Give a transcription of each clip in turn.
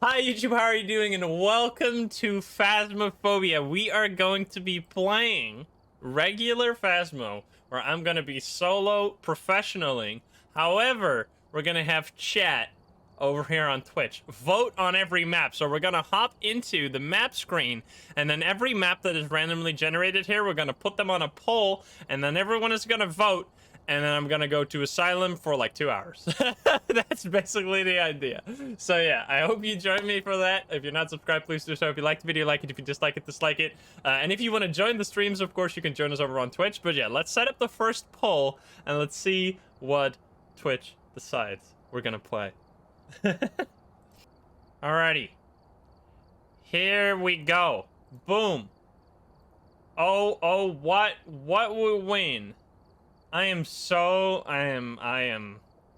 Hi YouTube, how are you doing? And welcome to Phasmophobia. We are going to be playing regular Phasmo, where I'm going to be solo professionaling. However, we're going to have chat over here on Twitch. Vote on every map. So we're going to hop into the map screen, and then every map that is randomly generated here, we're going to put them on a poll, and then everyone is going to vote. And then I'm gonna go to Asylum for like 2 hours. That's basically the idea. So yeah, I hope you join me for that. If you're not subscribed, please do so. If you like the video, like it. If you dislike it, dislike it. And if you want to join the streams, of course, you can join us over on Twitch. But yeah, let's set up the first poll and let's see what Twitch decides we're gonna play. Alrighty. Here we go. Boom. Oh, what will win? I am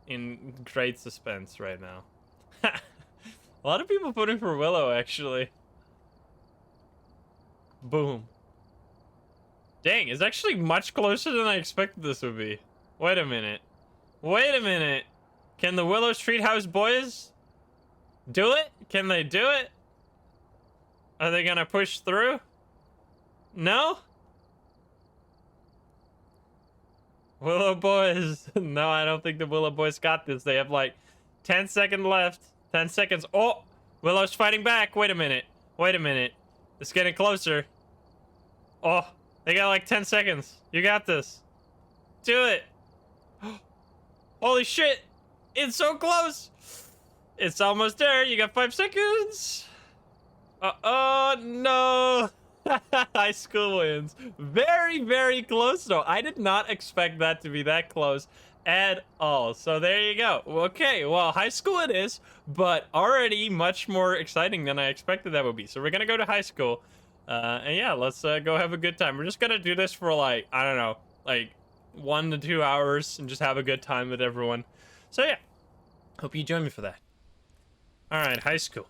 in great suspense right now. A lot of people voting for Willow, actually. Boom. Dang, it's actually much closer than I expected this would be. Wait a minute. Wait a minute. Can the Willow Street House boys do it? Can they do it? Are they gonna push through? No? Willow boys. No, I don't think the Willow boys got this. They have like 10 seconds left. 10 seconds. Oh, Willow's fighting back. Wait a minute. Wait a minute. It's getting closer. Oh, they got like 10 seconds. You got this. Do it. Holy shit. It's so close. It's almost there. You got 5 seconds. Oh, no. High school wins. Very, very close though. I did not expect that to be that close at all. So there you go. Okay, well, high school it is, but already much more exciting than I expected that would be. So we're gonna go to high school. And yeah, let's go have a good time. We're just gonna do this for like, I don't know, like 1 to 2 hours and just have a good time with everyone. So yeah, hope you join me for that. All right, high school.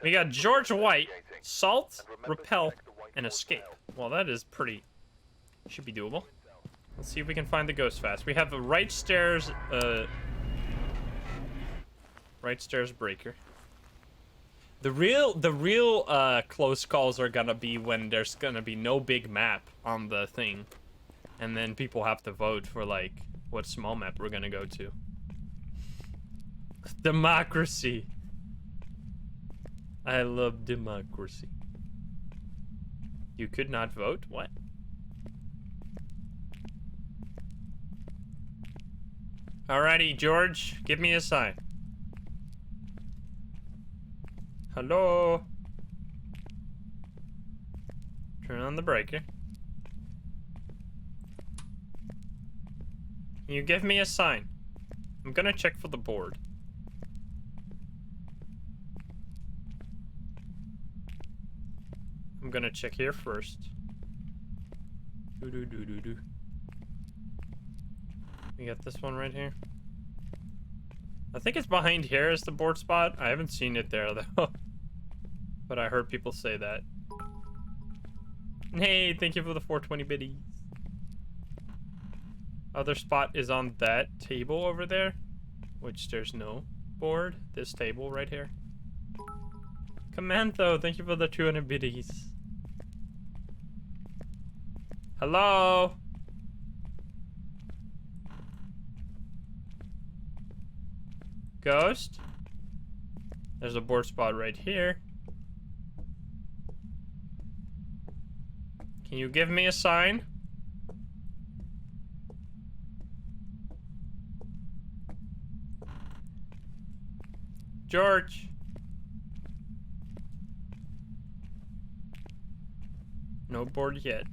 We got George White, Salt, Repel, and Escape. Well, that is pretty... should be doable. Let's see if we can find the ghost fast. We have the right stairs breaker. The real close calls are gonna be when there's gonna be no big map on the thing. And then people have to vote for, like, what small map we're gonna go to. Democracy. I love democracy. You could not vote? What? Alrighty, George, give me a sign. Hello? Turn on the breaker. Can you give me a sign? I'm gonna check for the board. I'm gonna check here first. We got this one right here. I think it's behind here is the board spot. I haven't seen it there though. But I heard people say that. Hey, thank you for the 420 biddies. Other spot is on that table over there, which there's no board. This table right here. Commando, thank you for the 200 biddies. Hello? Ghost? There's a board spot right here. Can you give me a sign? George? No board yet.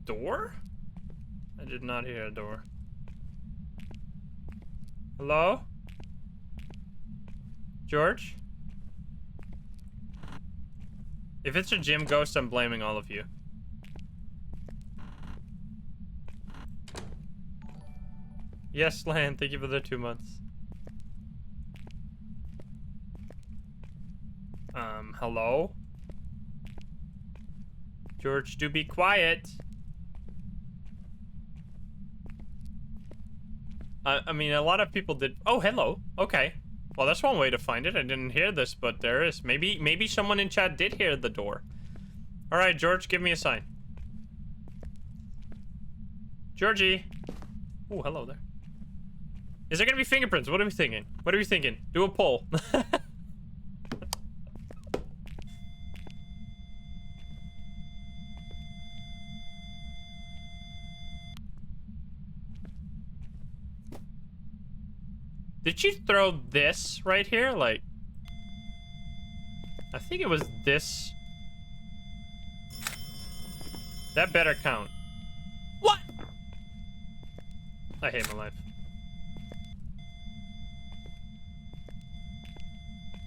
Door? I did not hear a door. Hello? George? If it's a gym ghost, I'm blaming all of you. Yes, Lan, thank you for the 2 months. Hello? George, do be quiet. I mean, a lot of people did. Oh, hello. Okay. Well, that's one way to find it. I didn't hear this, but there is. Maybe someone in chat did hear the door. All right, George, give me a sign. Georgie. Oh, hello there. Is there gonna be fingerprints? What are we thinking? What are we thinking? Do a poll. Did you throw this right here? Like, I think it was this. That better count. What? I hate my life.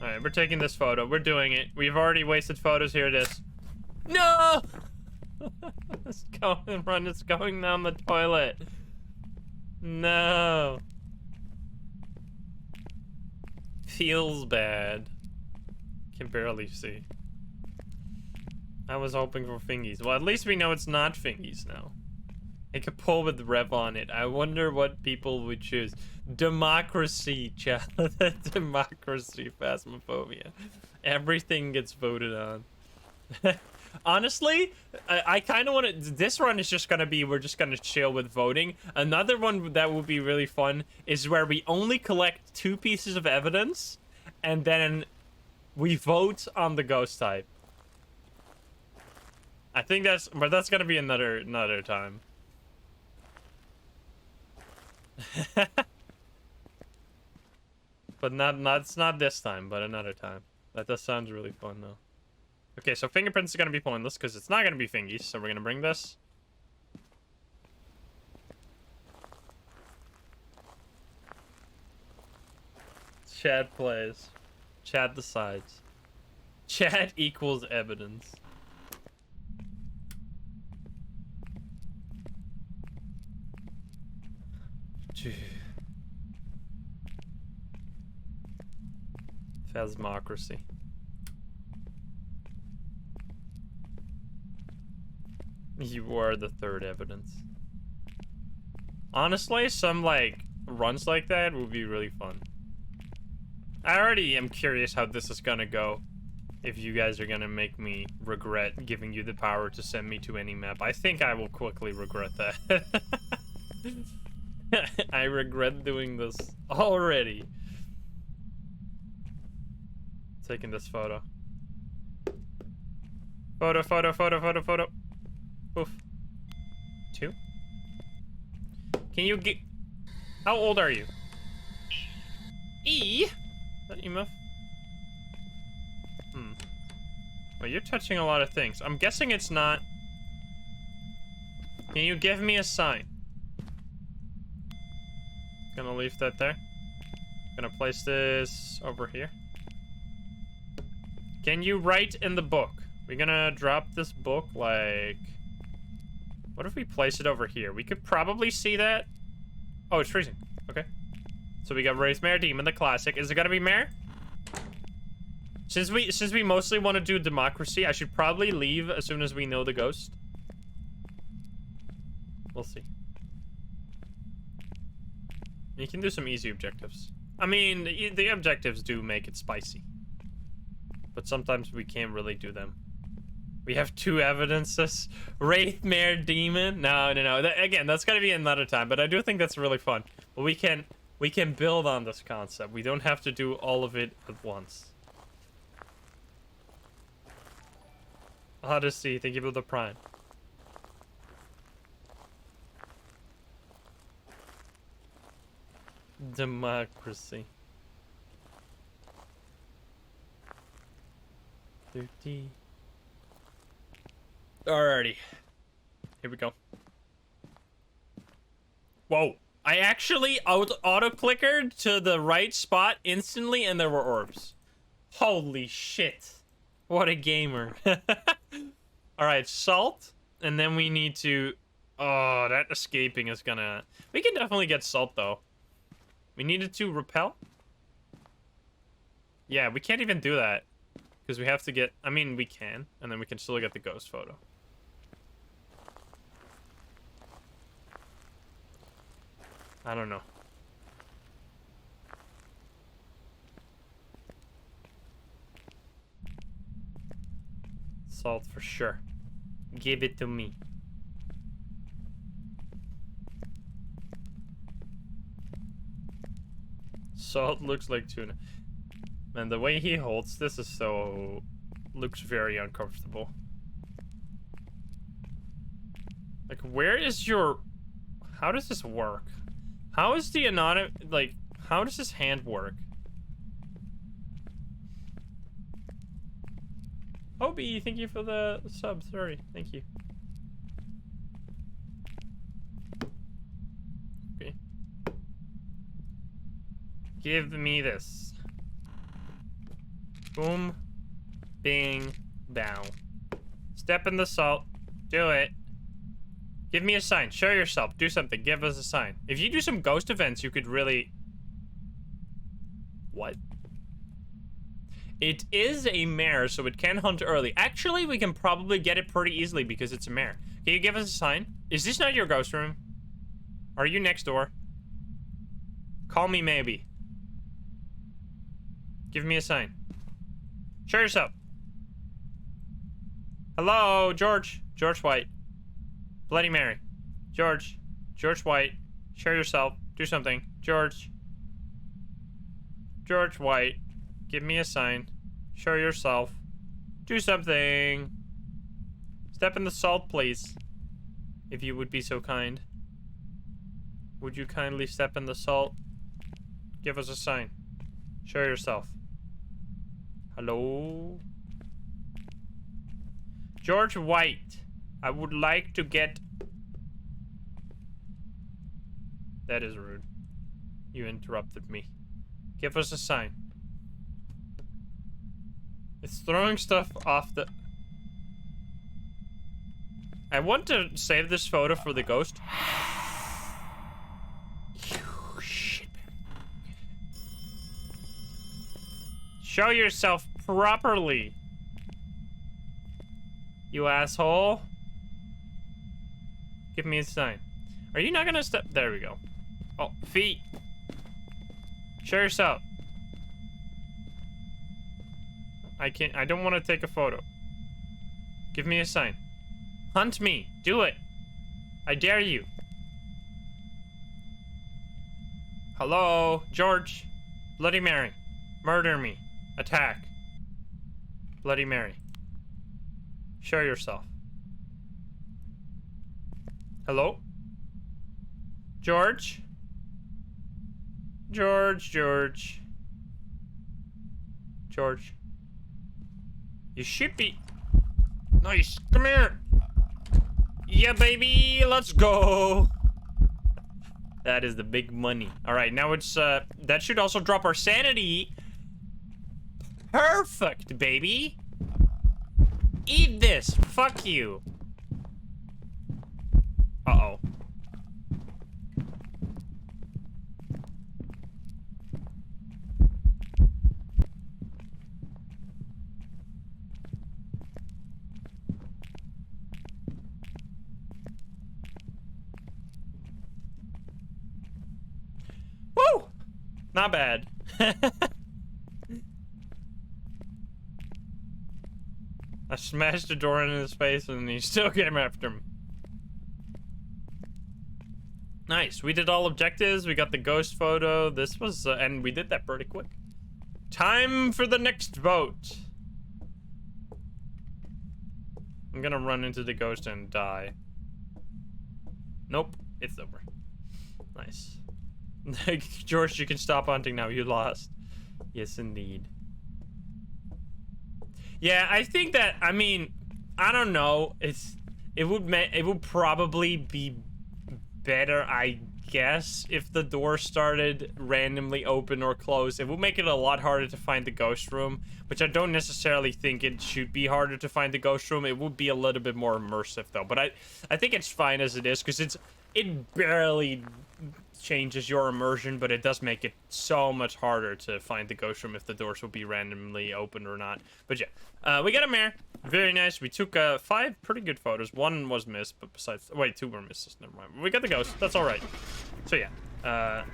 Alright, we're taking this photo. We're doing it. We've already wasted photos. Here it is. No! It's going, run. It's going down the toilet. No. Feels bad. Can barely see. I was hoping for fingies. Well, at least we know it's not fingies now. I could pull with Rev on it. I wonder what people would choose. Democracy, chat. Democracy, Phasmophobia. Everything gets voted on. Honestly, I kind of want to... This run is just going to be... We're just going to chill with voting. Another one that would be really fun is where we only collect 2 pieces of evidence, and then we vote on the ghost type. I think that's... But that's going to be another time. But it's not this time, but another time. That does sounds really fun though. Okay, so fingerprints are gonna be pointless because it's not gonna be fingies, so we're gonna bring this. Chat plays. Chat decides. Chat equals evidence. Phasmocracy. You are the 3rd evidence. Honestly, some like runs like that would be really fun. I already am curious how this is gonna go. If you guys are gonna make me regret giving you the power to send me to any map. I think I will quickly regret that. I regret doing this already. Taking this photo. Photo. Oof. 2. Can you get... How old are you? E? Is that emo? Well, you're touching a lot of things. I'm guessing it's not... Can you give me a sign? Gonna leave that there. Gonna place this over here. Can you write in the book? We're gonna drop this book like... What if we place it over here? We could probably see that. Oh, it's freezing. Okay. So we got Wraith Mare, Demon, the classic. Is it gonna be Mare? Since we mostly want to do democracy, I should probably leave as soon as we know the ghost. We'll see. You can do some easy objectives. I mean, the objectives do make it spicy. But sometimes we can't really do them. We have 2 evidences. Wraith Mare Demon. No. Again, that's gonna be another time. But I do think that's really fun. But we can build on this concept. We don't have to do all of it at once. Odyssey, thank you for the prime. Democracy. 30. Alrighty. Here we go. Whoa. I actually auto-clickered to the right spot instantly and there were orbs. Holy shit. What a gamer. Alright, salt. And then we need to... Oh, that escaping is gonna... We can definitely get salt, though. We needed to repel? Yeah, we can't even do that. Because we have to get... I mean, we can. And then we can still get the ghost photo. I don't know. Salt for sure. Give it to me. Salt looks like tuna. Man, the way he holds this is so... looks very uncomfortable. Like, where is your... How does this work? How is the anonymous... Like, how does this hand work? Hobie, thank you for the sub. Sorry, thank you. Okay. Give me this. Boom. Bing. Bow. Step in the salt. Do it. Give me a sign. Show yourself. Do something. Give us a sign. If you do some ghost events, you could really... What? It is a mare, so it can hunt early. Actually, we can probably get it pretty easily because it's a mare. Can you give us a sign? Is this not your ghost room? Are you next door? Call me maybe. Give me a sign. Show yourself. Hello, George. George White. Bloody Mary. George. George White. Show yourself. Do something. George. George White. Give me a sign. Show yourself. Do something. Step in the salt, please. If you would be so kind. Would you kindly step in the salt? Give us a sign. Show yourself. Hello? George White. I would like to get... That is rude. You interrupted me. Give us a sign. It's throwing stuff off the... I want to save this photo for the ghost. You shit. Show yourself properly. You asshole. Give me a sign. Are you not gonna step? There we go. Oh, feet. Show yourself. I don't want to take a photo. Give me a sign. Hunt me. Do it. I dare you. Hello, George. Bloody Mary. Murder me. Attack. Bloody Mary. Show yourself. Hello? George? George. George. You should be... Nice. Come here. Yeah, baby. Let's go. That is the big money. All right, now it's... that should also drop our sanity. Perfect, baby. Eat this. Fuck you. Uh-oh. Woo! Not bad. I smashed the door in his face and he still came after me. Nice. We did all objectives. We got the ghost photo. This was, and we did that pretty quick. Time for the next vote. I'm gonna run into the ghost and die. Nope. It's over. Nice. George, you can stop hunting now. You lost. Yes, indeed. Yeah, I think that, I mean, I don't know. It would probably be better, I guess, if the door started randomly open or closed. It would make it a lot harder to find the ghost room, which I don't necessarily think it should be harder to find the ghost room. It would be a little bit more immersive though, but I think it's fine as it is, because it barely changes your immersion, but it does make it so much harder to find the ghost room if the doors will be randomly opened or not. But yeah, we got a mare. Very nice. We took 5 pretty good photos. 1 was missed, but besides... Wait, 2 were missed. Never mind. We got the ghost. That's all right. So yeah.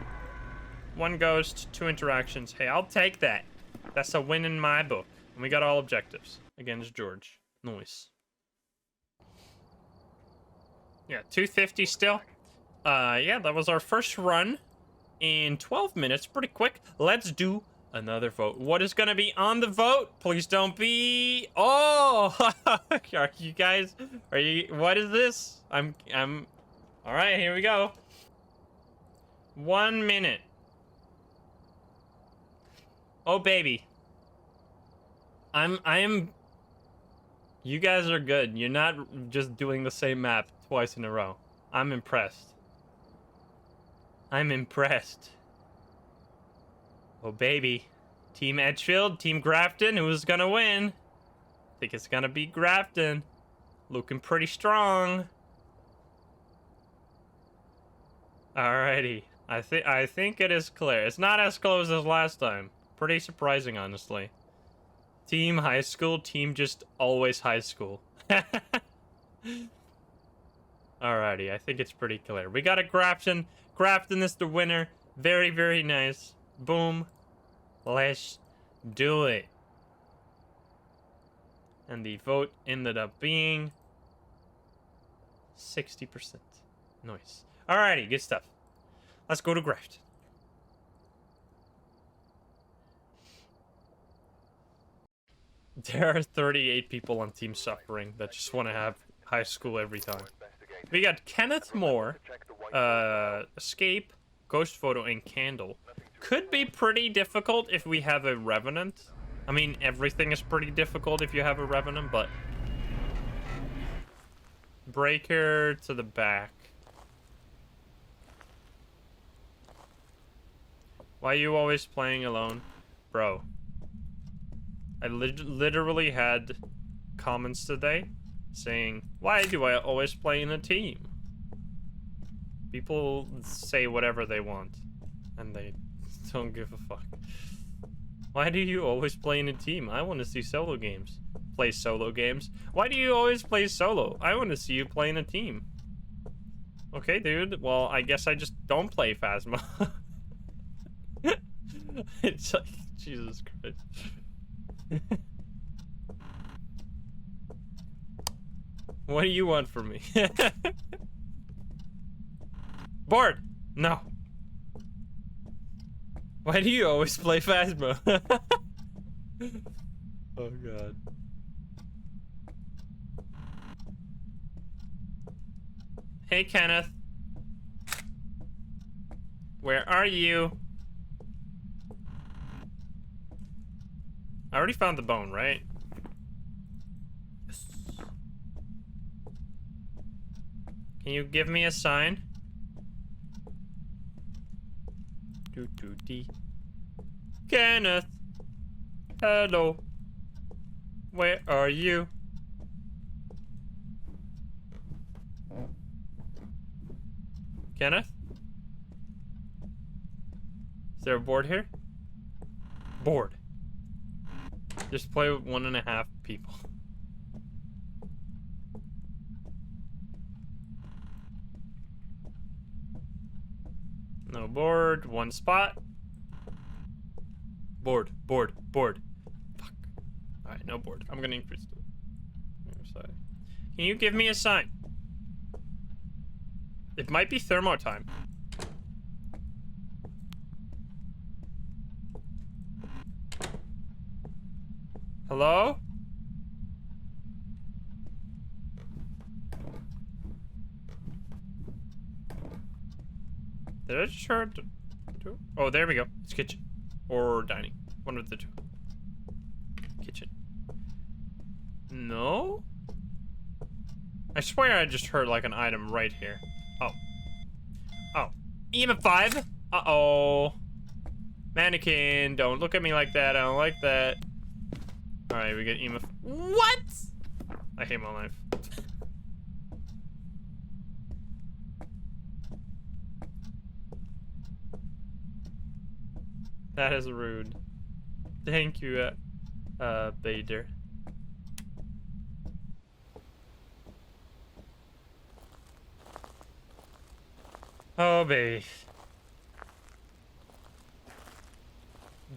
1 ghost, 2 interactions. Hey, I'll take that. That's a win in my book. And we got all objectives against George. Nice. Yeah, 250 still. Yeah, that was our first run in 12 minutes. Pretty quick. Let's do another vote. What is gonna be on the vote? Please don't be... Oh! Are you guys... Are you... What is this? I'm... All right, here we go. 1 minute. Oh, baby. I am... You guys are good. You're not just doing the same map twice in a row. I'm impressed. I'm impressed. Oh, baby. Team Edgefield, Team Grafton, who's gonna win? I think it's gonna be Grafton. Looking pretty strong. Alrighty. I think it is clear. It's not as close as last time. Pretty surprising, honestly. Team high school, team just always high school. Alrighty, I think it's pretty clear. We got a Grafton. Grafton is the winner. Very, very nice. Boom. Let's do it. And the vote ended up being 60%. Nice. Alrighty, good stuff. Let's go to Grafton. There are 38 people on Team Suffering that just want to have high school every time. We got Kenneth Moore, Escape, Ghost Photo, and Candle. Could be pretty difficult if we have a Revenant. I mean, everything is pretty difficult if you have a Revenant, but... Breaker to the back. Why are you always playing alone? Bro. I literally had comments today saying, why do I always play in a team? People say whatever they want, and they don't give a fuck. Why do you always play in a team? I want to see solo games. Play solo games? Why do you always play solo? I want to see you play in a team. Okay, dude. Well, I guess I just don't play Phasma. It's like, Jesus Christ. What do you want from me? Bored? No. Why do you always play Phasma? Oh god. Hey Kenneth. Where are you? I already found the bone, right? Yes. Can you give me a sign? Dee. Kenneth. Hello. Where are you? Kenneth? Is there a board here? Board. Just play with 1.5 people. No board, 1 spot. Board. Fuck. Alright, no board. I'm gonna increase the side. Can you give me a sign? It might be thermo time. Hello? Did I just hear it? Oh, there we go. It's kitchen. Or dining. One of the two. Kitchen. No? I swear I just heard like an item right here. Oh. Oh. EMF 5? Uh-oh. Mannequin, don't look at me like that. I don't like that. Alright, we get EMF. What? I hate my life. That is rude. Thank you, Bader. Oh, baby.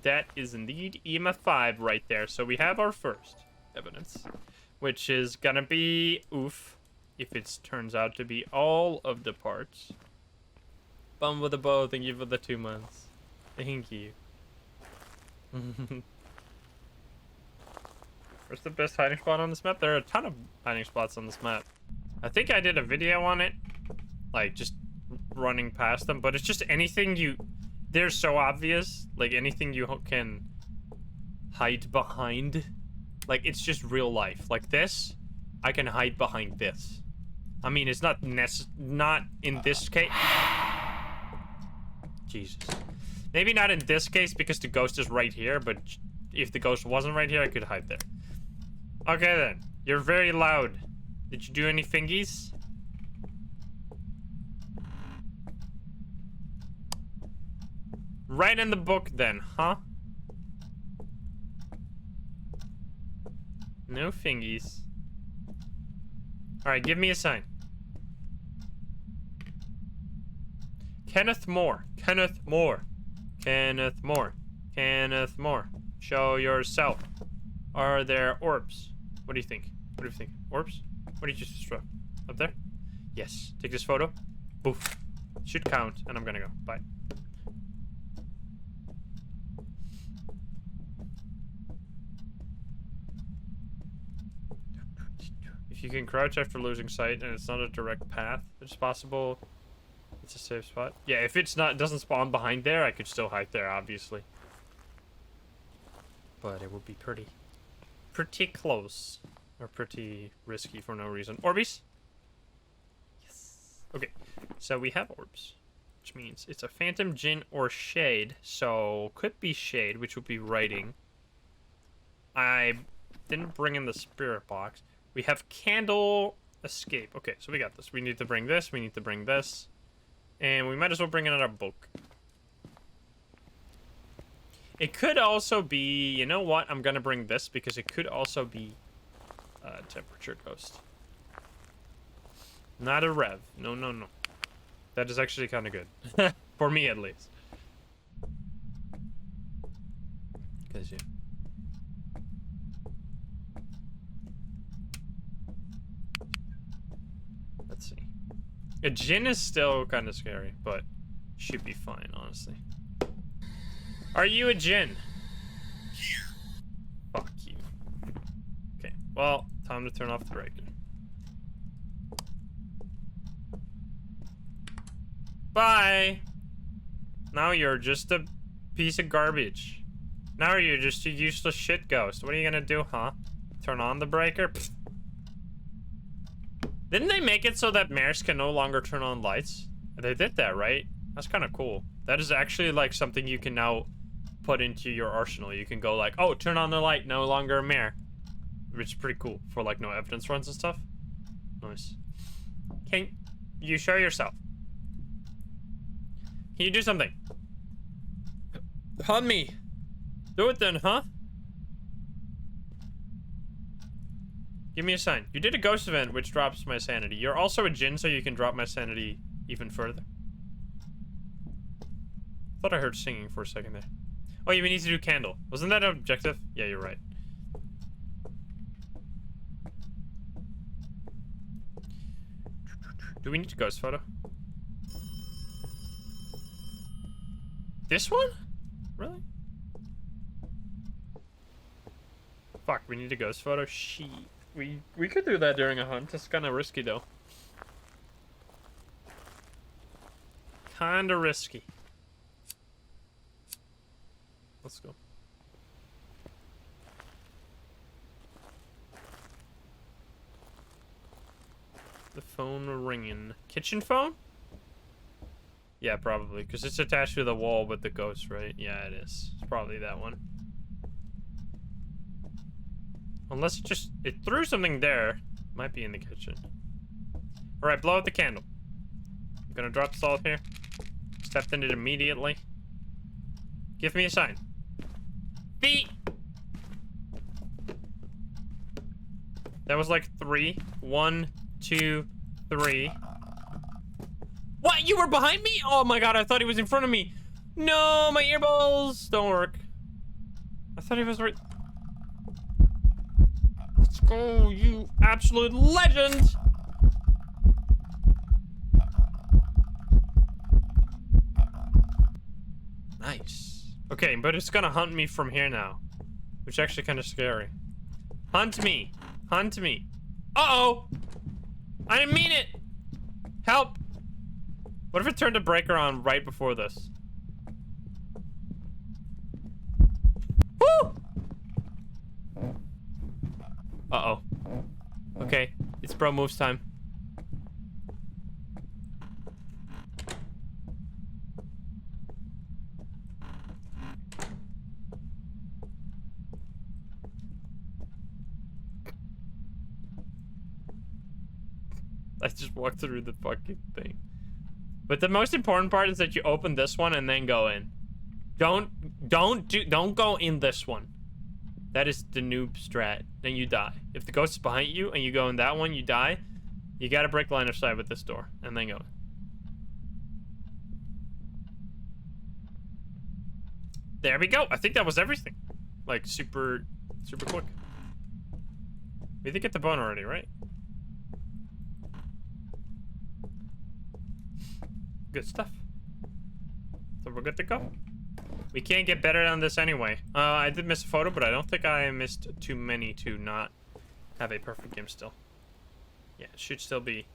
That is indeed EMF 5 right there. So we have our first evidence. which is gonna be oof if it turns out to be all of the parts. Bum with a bow, thank you for the 2 months. Thank you. Where's the best hiding spot on this map? There are a ton of hiding spots on this map. I think I did a video on it, like just running past them, but it's just anything they're so obvious, like anything you can hide behind. Like, it's just real life. Like this, I can hide behind this. I mean, it's not in this case. Jesus. Maybe not in this case because the ghost is right here, but if the ghost wasn't right here, I could hide there. Okay then. You're very loud. Did you do any fingies? Right in the book then, huh? No fingies. Alright, give me a sign. Kenneth Moore. Kenneth Moore. Kenneth Moore. Kenneth Moore. Show yourself. Are there orbs? What do you think? What do you think? Orbs? What did you just throw? Up there? Yes. Take this photo. Boof. Should count, and I'm gonna go. Bye. If you can crouch after losing sight and it's not a direct path, it's possible it's a safe spot. Yeah, if it doesn't spawn behind there, I could still hide there, obviously. But it would be pretty close. Or pretty risky for no reason. Orbies? Yes. Okay, so we have orbs. Which means it's a phantom, djinn, or shade. So, could be shade, which would be writing. I didn't bring in the spirit box. We have candle, escape. Okay, so we got this. We need to bring this. We need to bring this. And we might as well bring another book. It could also be... You know what? I'm going to bring this because it could also be temperature ghost. Not a rev. No, no, no. That is actually kind of good. For me, at least. Because, yeah. Let's see. A djinn is still kind of scary, but should be fine, honestly. Are you a djinn? Fuck you. Okay, well, time to turn off the breaker. Bye! Now you're just a piece of garbage. Now you're just a useless shit ghost. What are you gonna do, huh? Turn on the breaker? Pfft. Didn't they make it so that mares can no longer turn on lights? They did that, right? That's kind of cool. That is actually like something you can now put into your arsenal. You can go like, oh, turn on the light, no longer a mare. Which is pretty cool for like no evidence runs and stuff. Nice. Can you show yourself? Can you do something? Hunt me. Do it then, huh? Give me a sign. You did a ghost event, which drops my sanity. You're also a djinn, so you can drop my sanity even further. Thought I heard singing for a second there. Oh, you need to do candle. Wasn't that an objective? Yeah, you're right. Do we need a ghost photo? This one? Really? Fuck, we need a ghost photo? Shit. We could do that during a hunt. It's kind of risky, though. Kind of risky. Let's go. The phone ringing. Kitchen phone? Yeah, probably. Because it's attached to the wall with the ghost, right? Yeah, it is. It's probably that one. Unless it threw something there. Might be in the kitchen. Alright, blow out the candle. I'm gonna drop salt here. Stepped in it immediately. Give me a sign. Feet! That was like 3. 1, 2, 3. What? You were behind me? Oh my god, I thought he was in front of me. No, my earballs don't work. I thought he was right. Let's go, you absolute legend! Nice. Okay, but it's gonna hunt me from here now, which is actually kind of scary. Hunt me. Hunt me. Uh-oh! I didn't mean it! Help! What if it turned the breaker on right before this? Woo! Uh-oh. Okay, it's bro moves time. I just walked through the fucking thing. But the most important part is that you open this one and then go in. Don't go in this one. That is the noob strat. Then you die. If the ghost is behind you and you go in that one, you die. You gotta break line of sight with this door and then go in. There we go. I think that was everything. Like super quick. We did get the bone already, right? Good stuff. So we're good to go. We can't get better than this anyway. I did miss a photo, but I don't think I missed too many to not have a perfect game still. Yeah, it should still be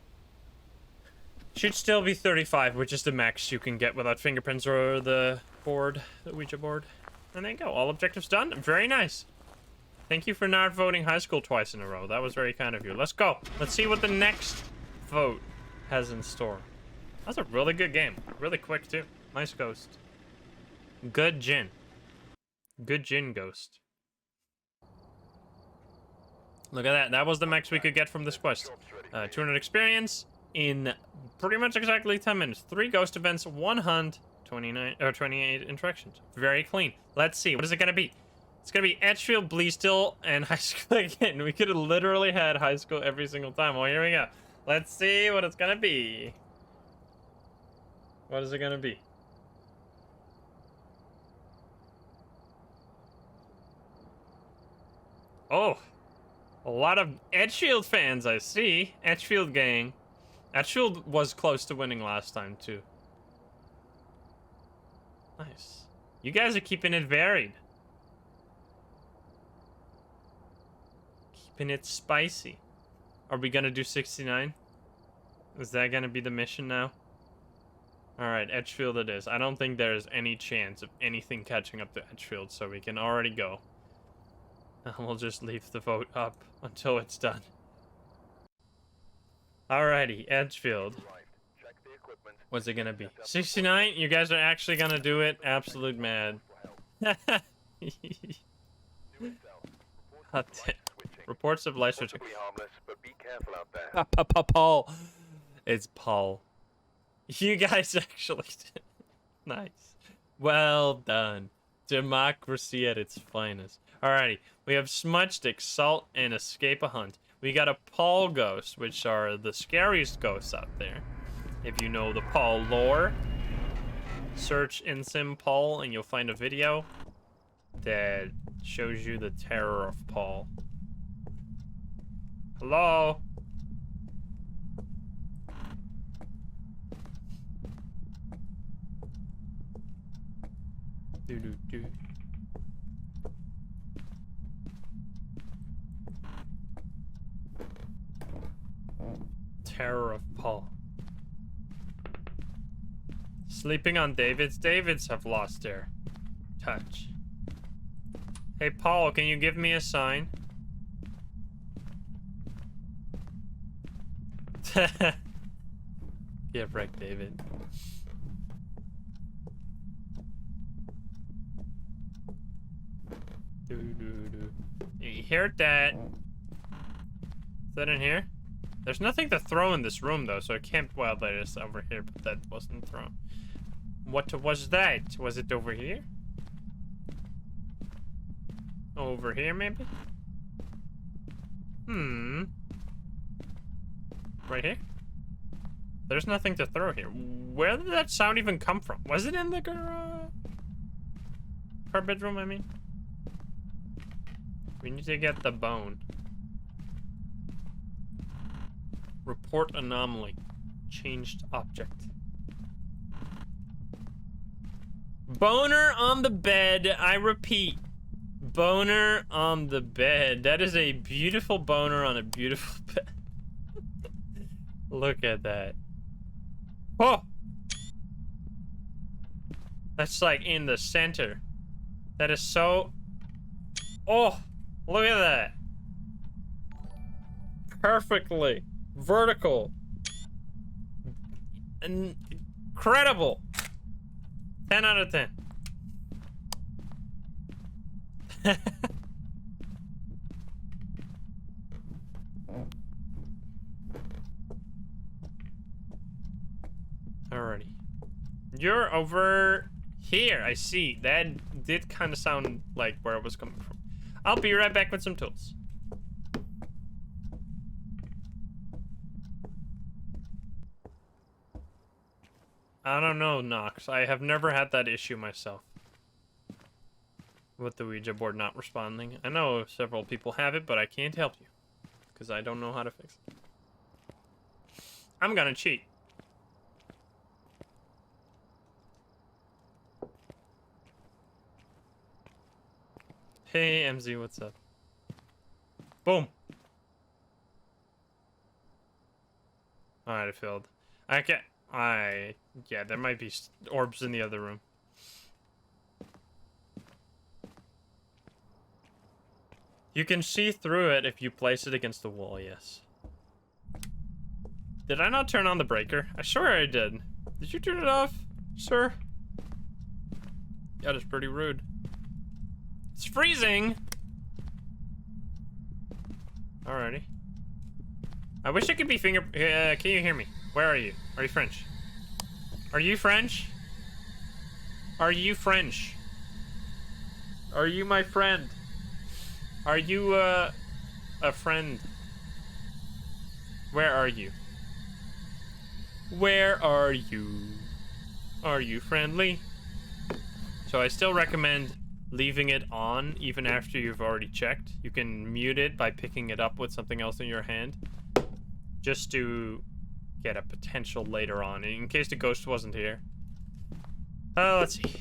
35, which is the max you can get without fingerprints or the board, the Ouija board. And there you go. All objectives done. Very nice. Thank you for not voting high school twice in a row. That was very kind of you. Let's go. Let's see what the next vote has in store. That's a really good game. Really quick, too. Nice ghost. Good gin. Good gin ghost. Look at that. That was the max we could get from this quest. 200 experience in pretty much exactly 10 minutes. 3 ghost events, 1 hunt, 28 interactions. Very clean. Let's see. What is it going to be? It's going to be Edgefield, Bleasdale, and high school again. We could have literally had high school every single time. Well, here we go. Let's see what it's going to be. What is it gonna be? Oh, a lot of Edgefield fans, I see. Edgefield gang. Edgefield was close to winning last time, too. Nice. You guys are keeping it varied. Keeping it spicy. Are we gonna do 69? Is that gonna be the mission now? Alright, Edgefield it is. I don't think there's any chance of anything catching up to Edgefield, so we can already go. And we'll just leave the vote up until it's done. Alrighty, Edgefield. What's it gonna be? 69? You guys are actually gonna do it? Absolute mad. Reports of light switching. Paul. It's Paul. You guys actually did. Nice. Well done. Democracy at its finest. Alrighty. We have smudge stick, salt, and escape a hunt. We got a Paul ghost, which are the scariest ghosts out there. If you know the Paul lore, search in Sim Paul and you'll find a video that shows you the terror of Paul. Hello? Do. Terror of Paul. Sleeping on Davids. Davids have lost their touch. Hey, Paul, can you give me a sign? Get wrecked, David. You heard that? Is that in here? There's nothing to throw in this room, though, so it can't... Well, there is over here, but that wasn't thrown. What was that? Was it over here? Over here, maybe? Right here? There's nothing to throw here. Where did that sound even come from? Was it in the car bedroom, I mean? We need to get the bone. Report anomaly. Changed object. Boner on the bed. I repeat. Boner on the bed. That is a beautiful boner on a beautiful bed. Look at that. Oh! That's like in the center. That is so... Oh! Look at that. Perfectly. Vertical. Incredible. 10 out of 10. Alrighty. You're over here, I see. That did kind of sound like where it was coming from. I'll be right back with some tools. I don't know, Nox. I have never had that issue myself. With the Ouija board not responding. I know several people have it, but I can't help you. Because I don't know how to fix it. I'm gonna cheat. Hey, MZ, what's up? Boom. Alright, it failed. Yeah, there might be orbs in the other room. You can see through it if you place it against the wall, yes. Did I not turn on the breaker? I swear I did. Did you turn it off, sir? That is pretty rude. It's freezing! Alrighty. I wish I could be can you hear me? Where are you? Are you French? Are you French? Are you French? Are you my friend? Are you, a friend? Where are you? Where are you? Are you friendly? So I still recommend leaving it on even after you've already checked. You can mute it by picking it up with something else in your hand. Just to get a potential later on, in case the ghost wasn't here. Let's see.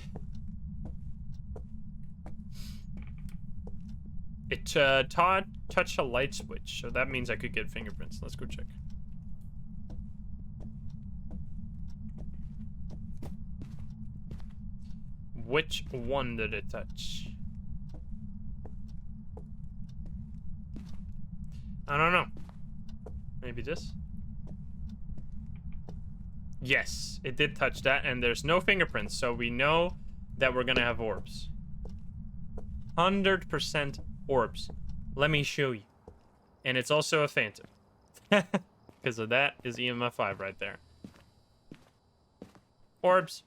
It touched a light switch, so that means I could get fingerprints. Let's go check. Which one did it touch? I don't know. Maybe this? Yes, it did touch that, and there's no fingerprints, so we know that we're gonna have orbs. 100% orbs. Let me show you. And it's also a phantom. Because of that is EMF 5 right there. Orbs.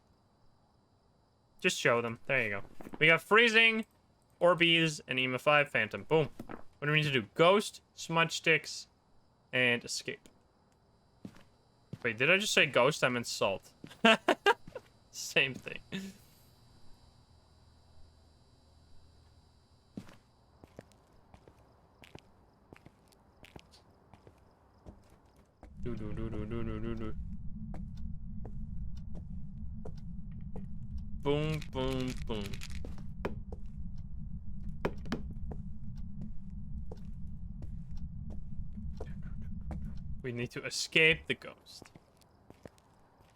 Just show them. There you go. We got freezing, Orbeez, and EMF 5 phantom. Boom. What do we need to do? Ghost, smudge sticks, and escape. Wait, did I just say ghost? I meant salt. Same thing. Boom, boom, boom. We need to escape the ghost.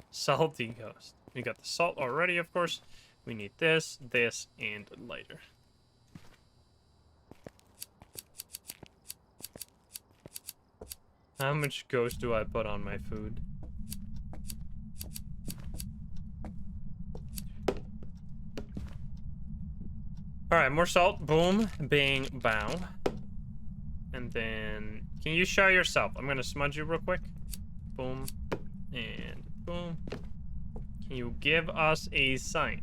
Salty ghost. We got the salt already, of course. We need this, this, and a lighter. How much ghost do I put on my food? Alright, more salt. Boom, bang, bow. And then... Can you show yourself? I'm gonna smudge you real quick. Boom, and boom. Can you give us a sign?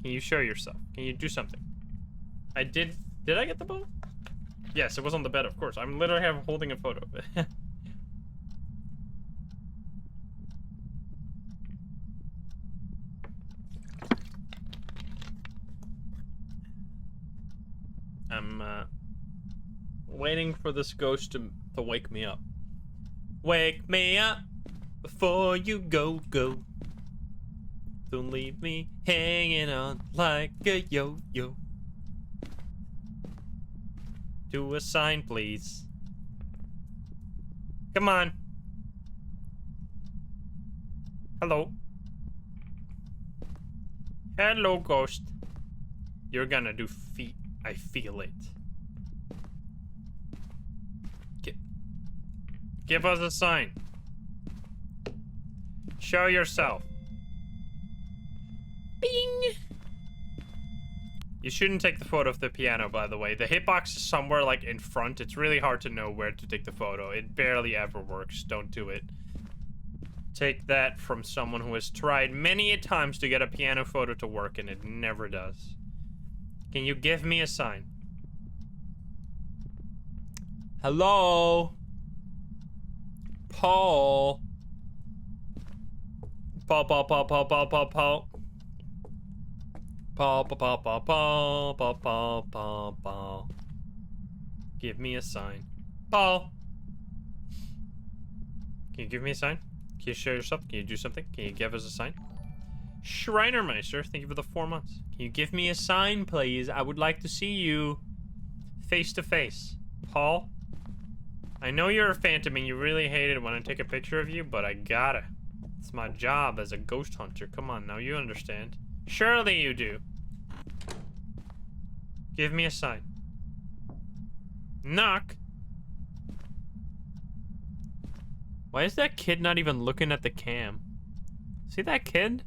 Can you show yourself? Can you do something? I did... Did I get the bone? Yes, it was on the bed, of course. I'm literally holding a photo of it. I'm waiting for this ghost to wake me up. Wake me up before you go. Don't leave me hanging on like a yo-yo. Do a sign, please. Come on. Hello. Hello, ghost. You're gonna do feet. I feel it. Give us a sign. Show yourself. Bing! You shouldn't take the photo of the piano, by the way. The hitbox is somewhere, like, in front. It's really hard to know where to take the photo. It barely ever works. Don't do it. Take that from someone who has tried many a times to get a piano photo to work, and it never does. Can you give me a sign? Hello? Paul. Paul. Give me a sign. Paul. Can you give me a sign? Can you show yourself? Can you do something? Can you give us a sign? Schreinermeister, thank you for the 4 months. Can you give me a sign, please? I would like to see you face to face. Paul? I know you're a phantom and you really hate it when I take a picture of you, but I gotta. It's my job as a ghost hunter. Come on, now you understand. Surely you do. Give me a sign. Knock. Why is that kid not even looking at the cam? See that kid?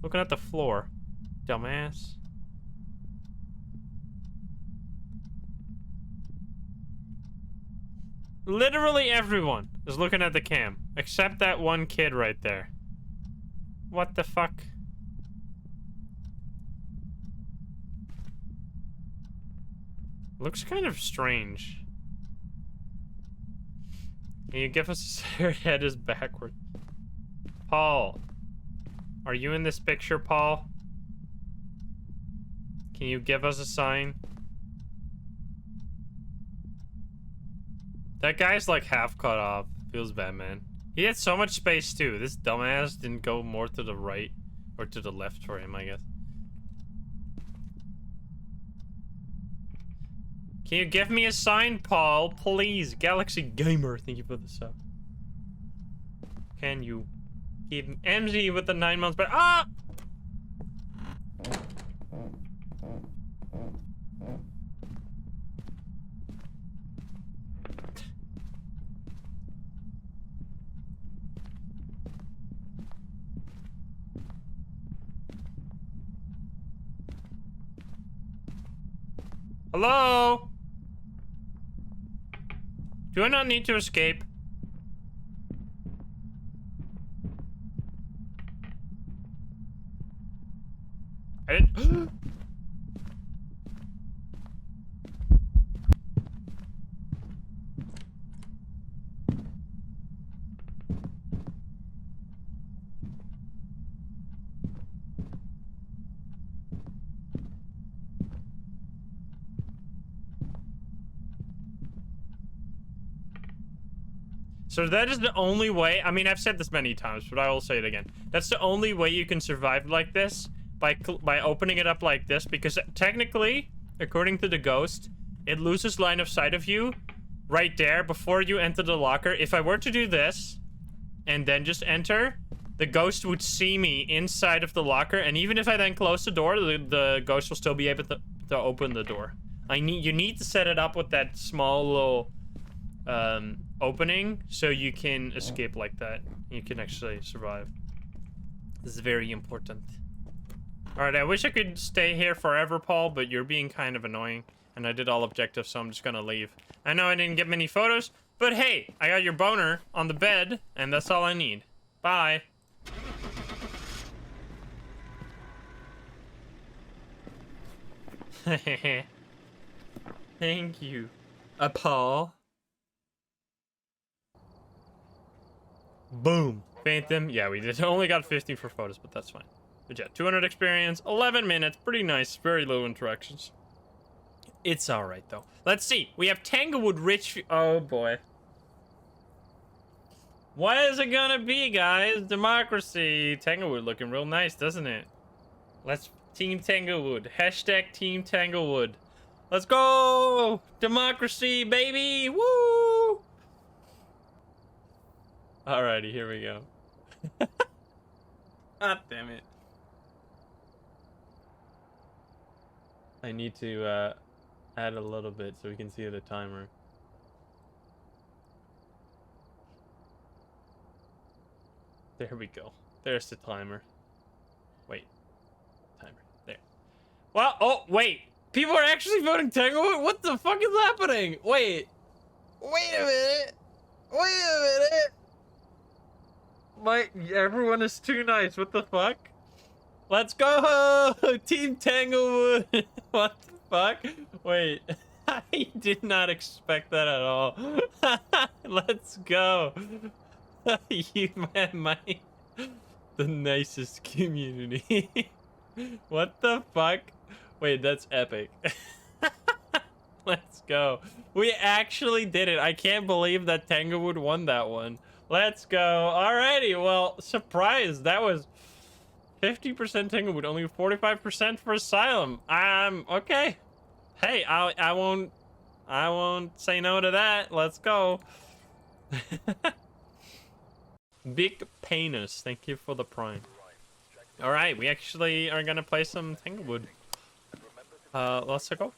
Looking at the floor. Dumbass. Literally everyone is looking at the cam, except that one kid right there. What the fuck? Looks kind of strange. Can you give us your head is backward? Paul. Are you in this picture, Paul? Can you give us a sign? That guy's like half cut off. Feels bad, man. He had so much space too. This dumbass didn't go more to the right or to the left for him, I guess. Can you give me a sign, Paul? Please. Galaxy Gamer, thank you for the sub. Can you give MZ with the 9 months back? Ah! Hello? Do I not need to escape? I didn't. So that is the only way. I mean, I've said this many times, but I will say it again. That's the only way you can survive like this, by opening it up like this, because technically, according to the ghost, it loses line of sight of you right there before you enter the locker. If I were to do this and then just enter, the ghost would see me inside of the locker, and even if I then close the door, the ghost will still be able to open the door. You need to set it up with that small little opening so you can escape like that. You can actually survive. This is very important. Alright, I wish I could stay here forever, Paul, but you're being kind of annoying. And I did all objectives, so I'm just gonna leave. I know I didn't get many photos, but hey, I got your boner on the bed, and that's all I need. Bye. Thank you. Paul. Boom. Phantom. Yeah, we did. Only got 50 for photos, but that's fine. But yeah, 200 experience, 11 minutes. Pretty nice. Very low interactions. It's alright, though. Let's see. We have Tanglewood Rich... Oh, boy. What is it gonna be, guys? Democracy. Tanglewood looking real nice, doesn't it? Let's Team Tanglewood. Hashtag Team Tanglewood. Let's go! Democracy, baby! Woo! Alrighty, here we go. God damn it. I need to add a little bit so we can see the timer. There we go. There's the timer. Wait. Timer. There. Well, oh, wait. People are actually voting Tanglewood? What the fuck is happening? Wait. Wait a minute. Wait a minute. Everyone is too nice. What the fuck? Let's go! Team Tanglewood! What the fuck? Wait. I did not expect that at all. Let's go. You man, the nicest community. What the fuck? Wait, that's epic. Let's go. We actually did it. I can't believe that Tanglewood won that one. Let's go. Alrighty, well, surprise. That was 50% Tanglewood, only 45% for Asylum. Okay. Hey, I won't say no to that. Let's go. Big Penis, thank you for the prime. Alright, we actually are gonna play some Tanglewood. Let's go.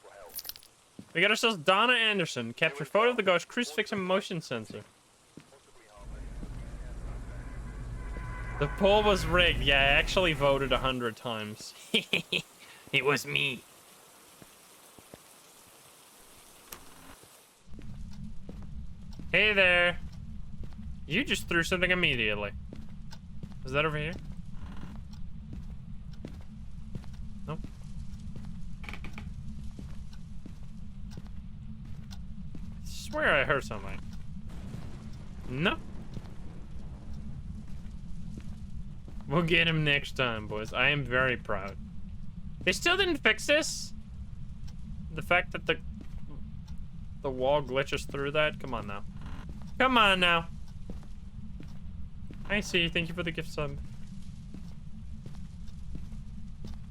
We got ourselves Donna Anderson. Capture photo of the ghost, crucifix and motion sensor. The poll was rigged. Yeah, I actually voted 100 times. It was me. Hey there. You just threw something immediately. Is that over here? Nope. I swear I heard something. No. We'll get him next time, boys. I am very proud. They still didn't fix this? The fact that the wall glitches through that? Come on now. Come on now. I see. Thank you for the gift sub.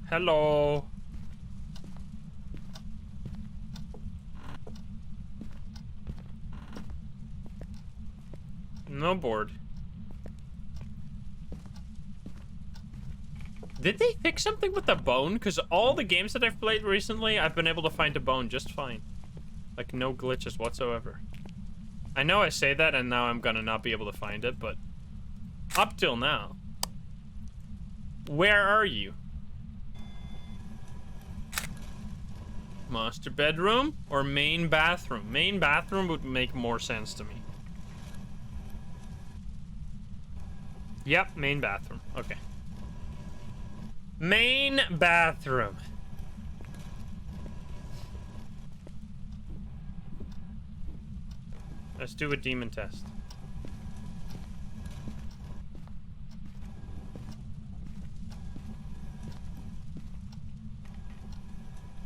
Hello. No board. Did they fix something with the bone? Because all the games that I've played recently, I've been able to find a bone just fine. Like, no glitches whatsoever. I know I say that, and now I'm gonna not be able to find it, but up till now. Where are you? Master bedroom or main bathroom? Main bathroom would make more sense to me. Yep, main bathroom. Okay. Main bathroom. Let's do a demon test.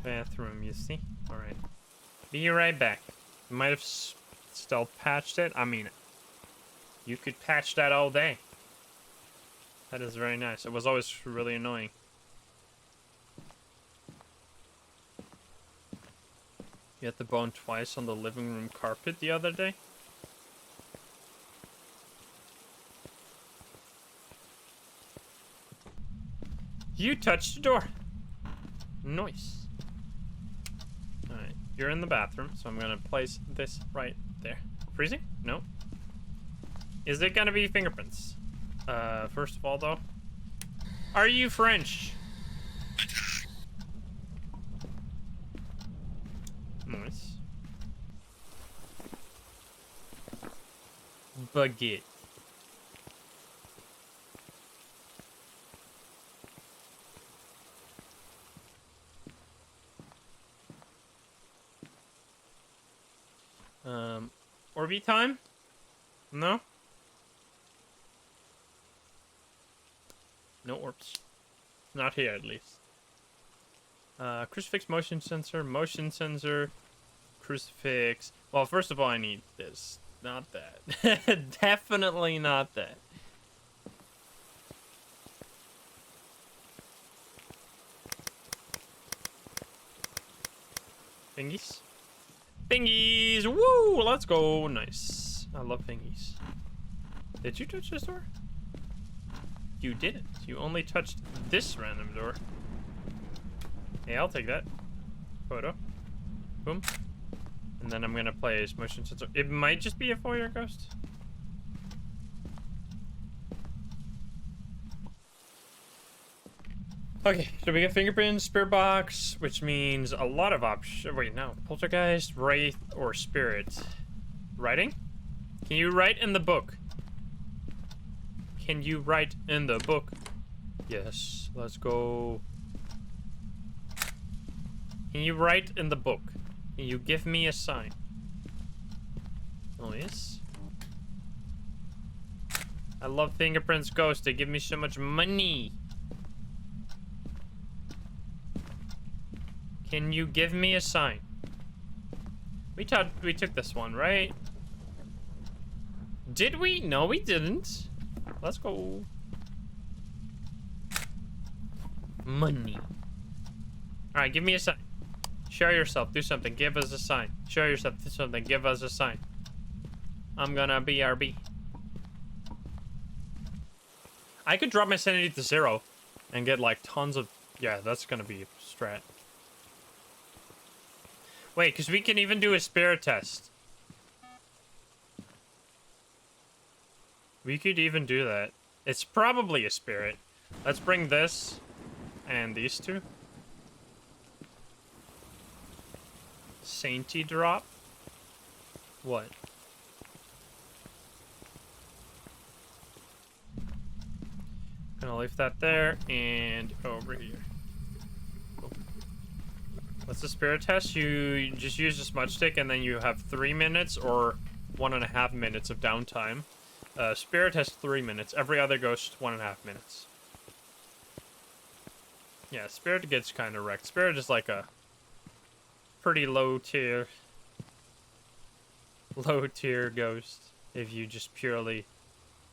Bathroom, you see? Alright. Be right back. You might have still patched it. I mean, you could patch that all day. That is very nice. It was always really annoying. You had the bone twice on the living room carpet the other day. You touched the door. Nice. Alright, you're in the bathroom, so I'm gonna place this right there. Freezing? No. Is it gonna be fingerprints? First of all, though, are you French? Nice. Baguette. Orby time? No? No orbs. Not here, at least. Crucifix, motion sensor, crucifix. Well, first of all, I need this. Not that. Definitely not that. Fingies? Fingies! Woo! Let's go. Nice. I love fingies. Did you touch this door? You didn't. You only touched this random door. Hey, I'll take that. Photo. Boom. And then I'm gonna play as motion sensor. It might just be a foyer ghost. Okay, so we get fingerprints, spirit box, which means a lot of options. Wait, no. Poltergeist, wraith, or spirit. Writing? Can you write in the book? Can you write in the book? Yes, let's go. Can you write in the book? Can you give me a sign? Oh, yes. I love fingerprints ghost. They give me so much money. Can you give me a sign? We took this one, right? Did we? No, we didn't. Let's go. Money. All right, give me a sign. Show yourself. Do something. Give us a sign. Show yourself. Do something. Give us a sign. I'm gonna BRB. I could drop my sanity to 0 and get like tons of... Yeah, that's gonna be a strat. Wait, because we can even do a spirit test. We could even do that. It's probably a spirit. Let's bring this and these two. Sainty drop. What? Gonna leave that there and over here. Cool. What's the spirit test? You just use a smudge stick and then you have 3 minutes or 1.5 minutes of downtime. Spirit has 3 minutes. Every other ghost 1.5 minutes. Yeah, Spirit gets kind of wrecked. Spirit is like a pretty low tier ghost. If you just purely...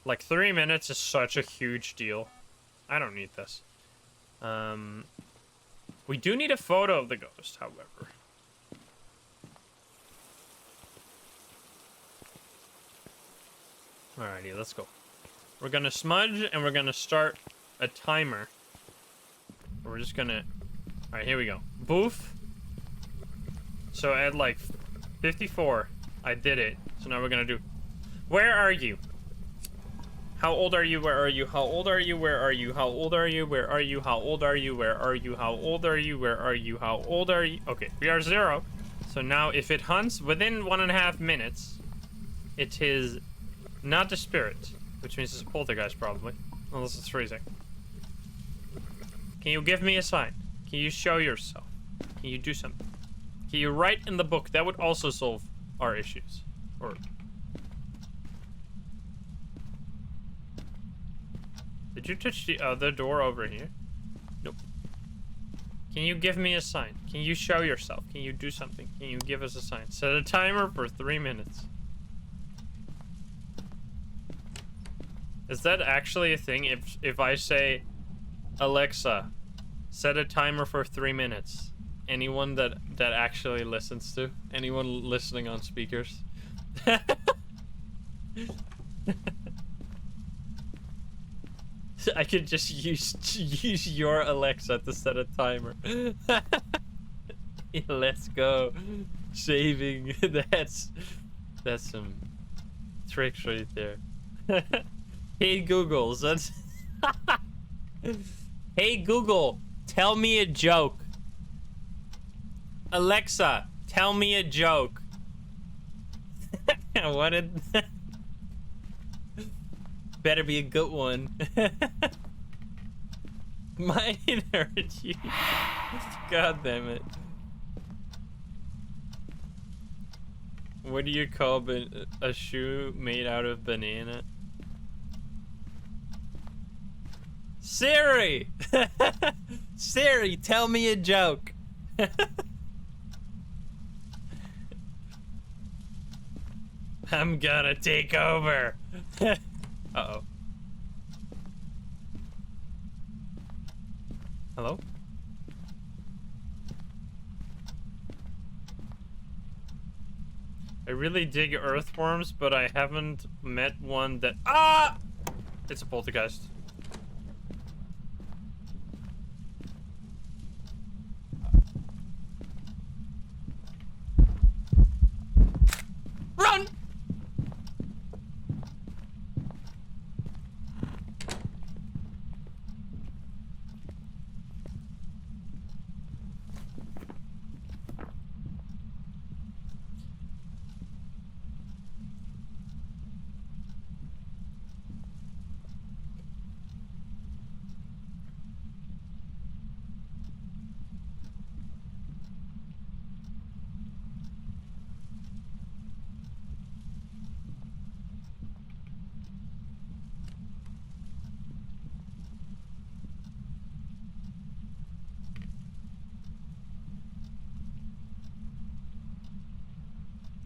Like 3 minutes is such a huge deal. I don't need this. We do need a photo of the ghost, however. Alrighty, let's go. We're gonna smudge and we're gonna start a timer. We're just gonna... Alright, here we go. Boof. So at like 54, I did it. So now we're gonna do... Where are you? How old are you? Where are you? How old are you? Where are you? How old are you? Where are you? How old are you? Where are you? How old are you? Where are you? How old are you? Okay, we are 0. So now if it hunts within 1.5 minutes, it is not the spirit, which means it's a poltergeist probably, unless it's freezing. Can you give me a sign? Can you show yourself? Can you do something? Can you write in the book? That would also solve our issues. Or... Did you touch the other door over here? Nope. Can you give me a sign? Can you show yourself? Can you do something? Can you give us a sign? Set a timer for 3 minutes. Is that actually a thing? If I say, Alexa, set a timer for 3 minutes. Anyone that actually listens to? Anyone listening on speakers? I could just use your Alexa to set a timer. Yeah, let's go. Saving. That's some tricks right there. Hey Google, that's Hey Google, tell me a joke. Alexa, tell me a joke. I wanted... Better be a good one. My energy. God damn it. What do you call a shoe made out of banana? Siri! Siri, tell me a joke. I'm gonna take over. Uh-oh. Hello? I really dig earthworms, but I haven't met one that... Ah! It's a poltergeist. Run!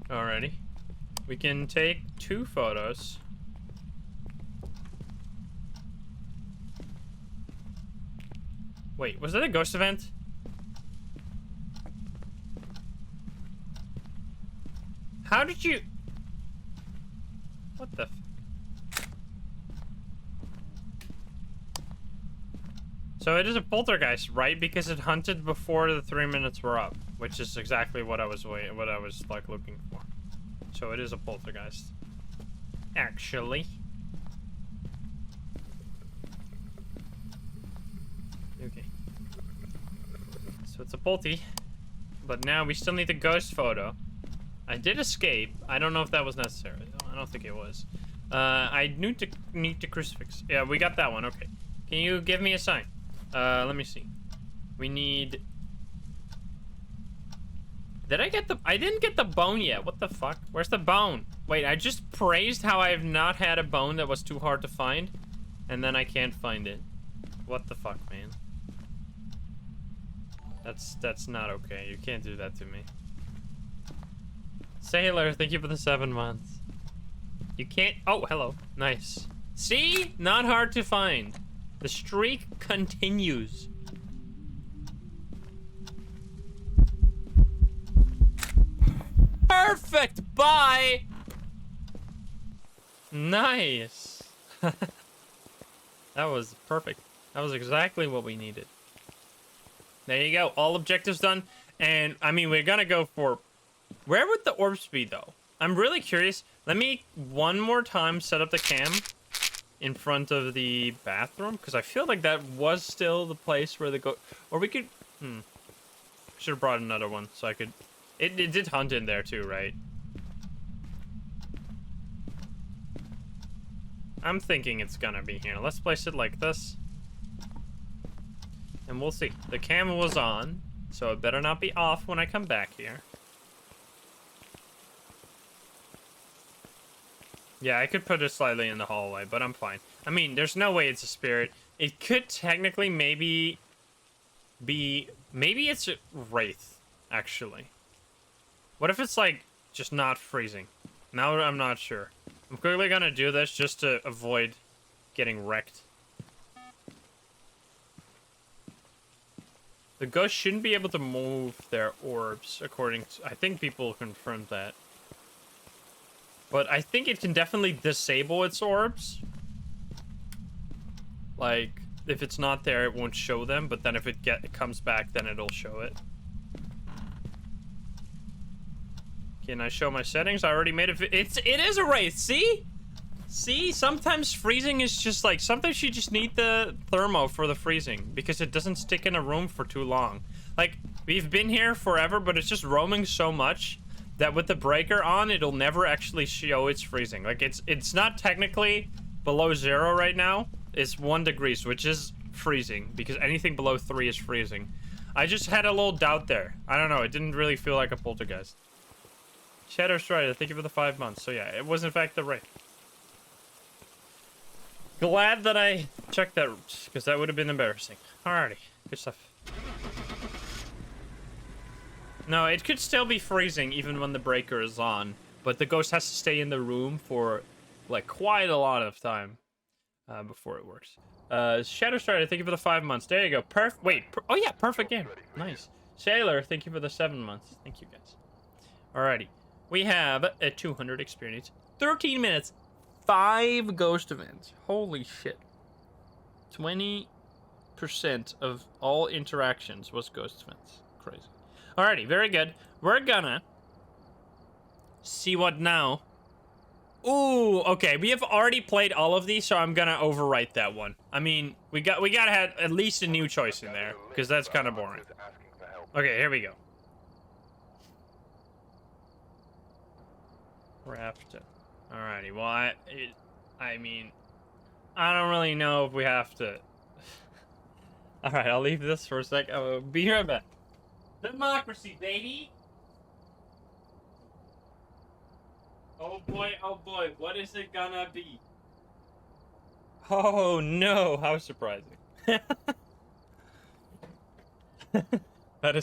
Alrighty. We can take 2 photos. Wait, was that a ghost event? How did you... What the f... So it is a poltergeist, right? Because it hunted before the 3 minutes were up, which is exactly what I was like looking for. So it is a poltergeist. Actually. Okay. So it's a polty, but now we still need the ghost photo. I did escape. I don't know if that was necessary. I don't think it was. I need to crucifix. Yeah, we got that one. Okay. Can you give me a sign? Let me see. We need... Did I get the... I didn't get the bone yet. What the fuck? Where's the bone? Wait, I just praised how I have not had a bone that was too hard to find. And then I can't find it. What the fuck, man? That's not okay. You can't do that to me. Sailor, thank you for the 7 months. You can't... Oh, hello. Nice. See? Not hard to find. The streak continues. Perfect! Bye! Nice. That was perfect. That was exactly what we needed. There you go. All objectives done. And, I mean, we're gonna go for... Where would the orbs be, though? I'm really curious. Let me, one more time, set up the cam in front of the bathroom, because I feel like that was still the place where the go... Or we could... Should have brought another one, so I could... It did hunt in there, too, right? I'm thinking it's gonna be here. Let's place it like this. And we'll see. The cam was on, so it better not be off when I come back here. Yeah, I could put it slightly in the hallway, but I'm fine. I mean, there's no way it's a spirit. It could technically maybe be... Maybe it's a wraith, actually. What if it's, like, just not freezing? Now I'm not sure. I'm quickly gonna do this just to avoid getting wrecked. The ghost shouldn't be able to move their orbs, according to... I think people confirmed that. But I think it can definitely disable its orbs. Like, if it's not there, it won't show them. But then if it comes back, then it'll show it. Can I show my settings? I already made it. It is a wraith. See? See? Sometimes freezing is just like... Sometimes you just need the thermo for the freezing. Because it doesn't stick in a room for too long. Like, we've been here forever, but it's just roaming so much... that with the breaker on, it'll never actually show it's freezing. Like, it's not technically below 0 right now. It's 1 degrees, which is freezing, because anything below 3 is freezing. I just had a little doubt there. I don't know, it didn't really feel like a poltergeist. Shadow Strider, thank you for the 5 months. So yeah, it was in fact the wraith. Glad that I checked that route, because that would have been embarrassing. Alrighty, good stuff. No, it could still be freezing even when the breaker is on, but the ghost has to stay in the room for like quite a lot of time before it works. Shadow Strider, thank you for the 5 months. There you go. Oh yeah, perfect game. Nice. Sailor, thank you for the 7 months. Thank you guys. Alrighty, we have a 200 experience, 13 minutes, 5 ghost events. Holy shit. 20% of all interactions was ghost events. Crazy. Alrighty, very good. We're gonna see what now. Ooh, okay. We have already played all of these, so I'm gonna overwrite that one. I mean, we gotta have at least a new choice in there, because that's kind of boring. Okay, here we go. Grafton. Alrighty. Well, I mean, I don't really know if we have to. All right, I'll leave this for a sec. I'll be right back. Democracy, baby. Oh boy, what is it gonna be? Oh no, how surprising. That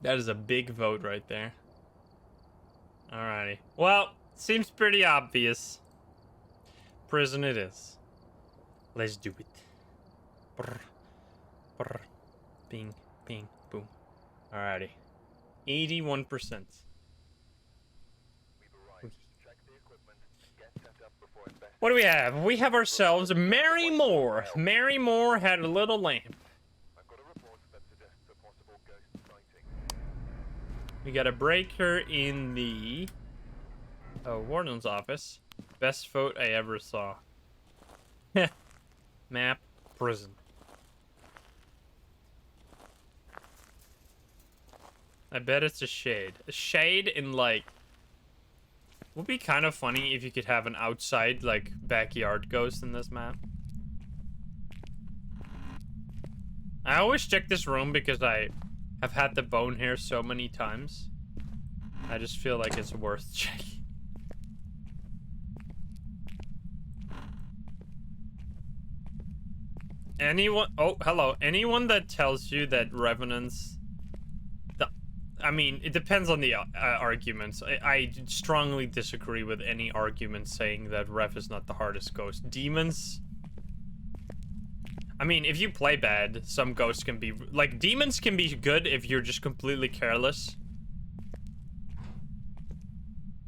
is a big vote right there. Alrighty. Well, seems pretty obvious. Prison it is. Let's do it. Brr, brr, bing, bing, boom. Alrighty. 81%. What do we have? We have ourselves Mary Moore. Mary Moore had a little lamp. We got a breaker in the warden's office. Best vote I ever saw. Map prison. I bet it's a shade. A shade in like. Would be kind of funny if you could have an outside like backyard ghost in this map. I always check this room because I have had the bone here so many times. I just feel like it's worth checking. Anyone? Oh, hello. Anyone that tells you that revenants... I mean, it depends on the arguments. I strongly disagree with any argument saying that Rev is not the hardest ghost. Demons... I mean, if you play bad, some ghosts can be... Like, demons can be good if you're just completely careless.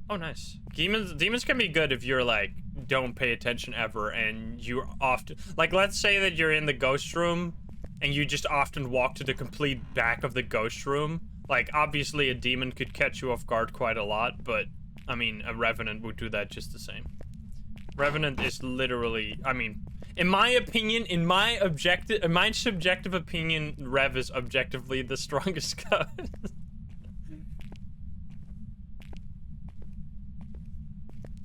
Oh, nice. Demons can be good if you're, like, don't pay attention ever, and you're often... Like, let's say that you're in the ghost room, and you just often walk to the complete back of the ghost room. Like, obviously, a demon could catch you off guard quite a lot, but, I mean, a Revenant would do that just the same. Revenant is literally... I mean... In my opinion, in my subjective opinion, Rev is objectively the strongest ghost.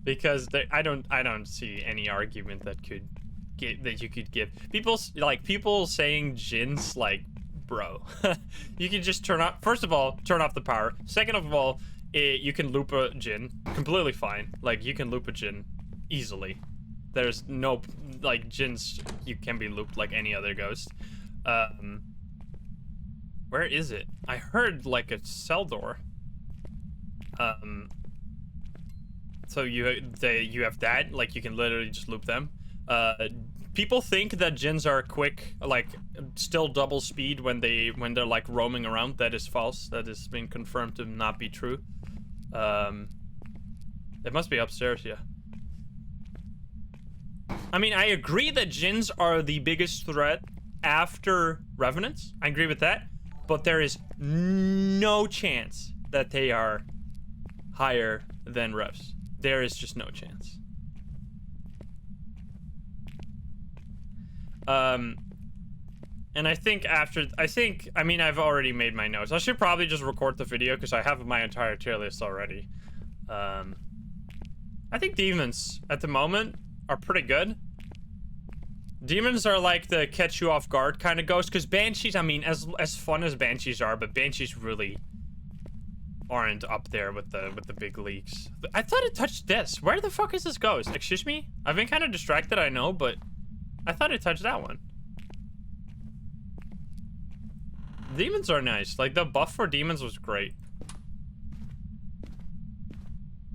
Because I don't see any argument that you could give. People saying Jin's like, bro. You can just turn off. First of all, turn off the power. Second of all, you can loop a Jin completely fine. Like you can loop a Jin easily. There's no, like, Jins, you can be looped like any other ghost. Where is it? I heard, like, a cell door. So you have that, like, you can literally just loop them. People think that Jins are quick, like, still double speed when they're, like, roaming around. That is false. That has been confirmed to not be true. It must be upstairs, yeah. I mean, I agree that Jins are the biggest threat after Revenants. I agree with that. But there is no chance that they are higher than Revs. There is just no chance. And I think I mean, I've already made my notes. I should probably just record the video because I have my entire tier list already. I think demons at the moment are pretty good. Demons are like the catch you off guard kind of ghost, because banshees, I mean, as fun as banshees are, but banshees really aren't up there with the big leaks. I thought it touched this. Where the fuck is this ghost? Excuse me? I've been kind of distracted, I know, but I thought it touched that one. Demons are nice. Like, the buff for demons was great.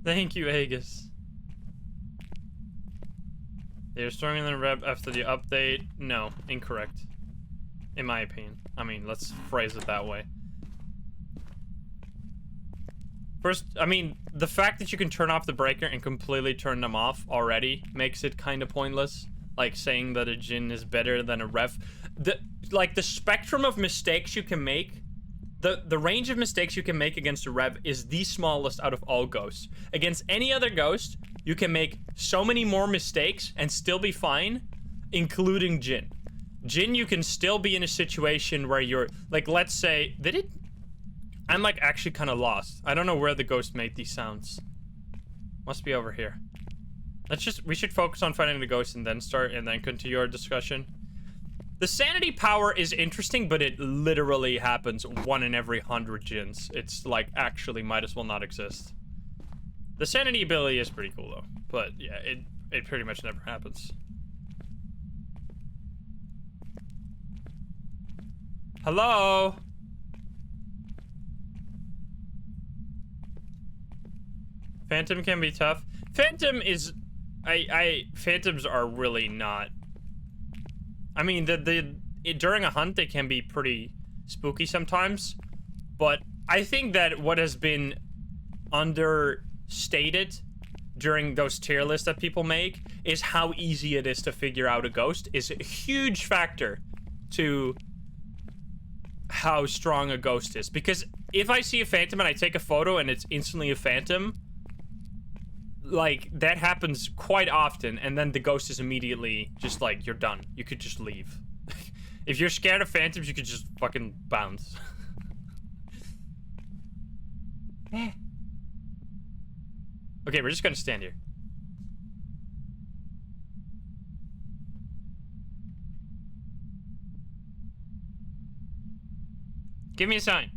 Thank you, Aegis. They're stronger than Rev after the update. No, incorrect. In my opinion. I mean, let's phrase it that way. First, I mean, the fact that you can turn off the breaker and completely turn them off already makes it kind of pointless. Like saying that a Jinn is better than a Rev. The spectrum of mistakes you can make, the range of mistakes you can make against a Rev is the smallest out of all ghosts. Against any other ghost, you can make so many more mistakes and still be fine, including Jinn. Jinn, you can still be in a situation where you're, like, let's say, did it? I'm, like, actually kind of lost. I don't know where the ghost made these sounds. Must be over here. We should focus on finding the ghost and then continue our discussion. The sanity power is interesting, but it literally happens 1 in every 100 Jinns. It's, like, actually might as well not exist. The sanity ability is pretty cool, though. But, yeah, it pretty much never happens. Hello? Phantom can be tough. Phantom is... Phantoms are really not... I mean, during a hunt, they can be pretty spooky sometimes. But I think that what has been understated during those tier lists that people make is how easy it is to figure out a ghost is a huge factor to how strong a ghost is. Because if I see a phantom and I take a photo and it's instantly a phantom, like, that happens quite often, and then the ghost is immediately just like, you're done. You could just leave. If you're scared of phantoms, you could just fucking bounce. Okay, we're just gonna stand here. Give me a sign.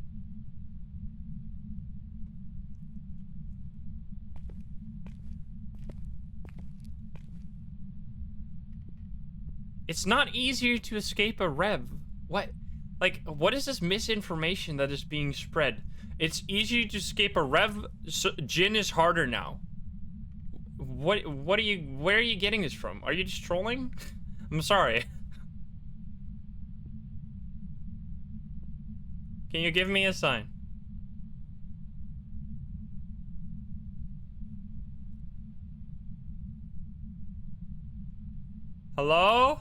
It's not easier to escape a Rev. What? Like, what is this misinformation that is being spread? It's easier to escape a Rev. Jinn is harder now. What are you... Where are you getting this from? Are you just trolling? I'm sorry. Can you give me a sign? Hello?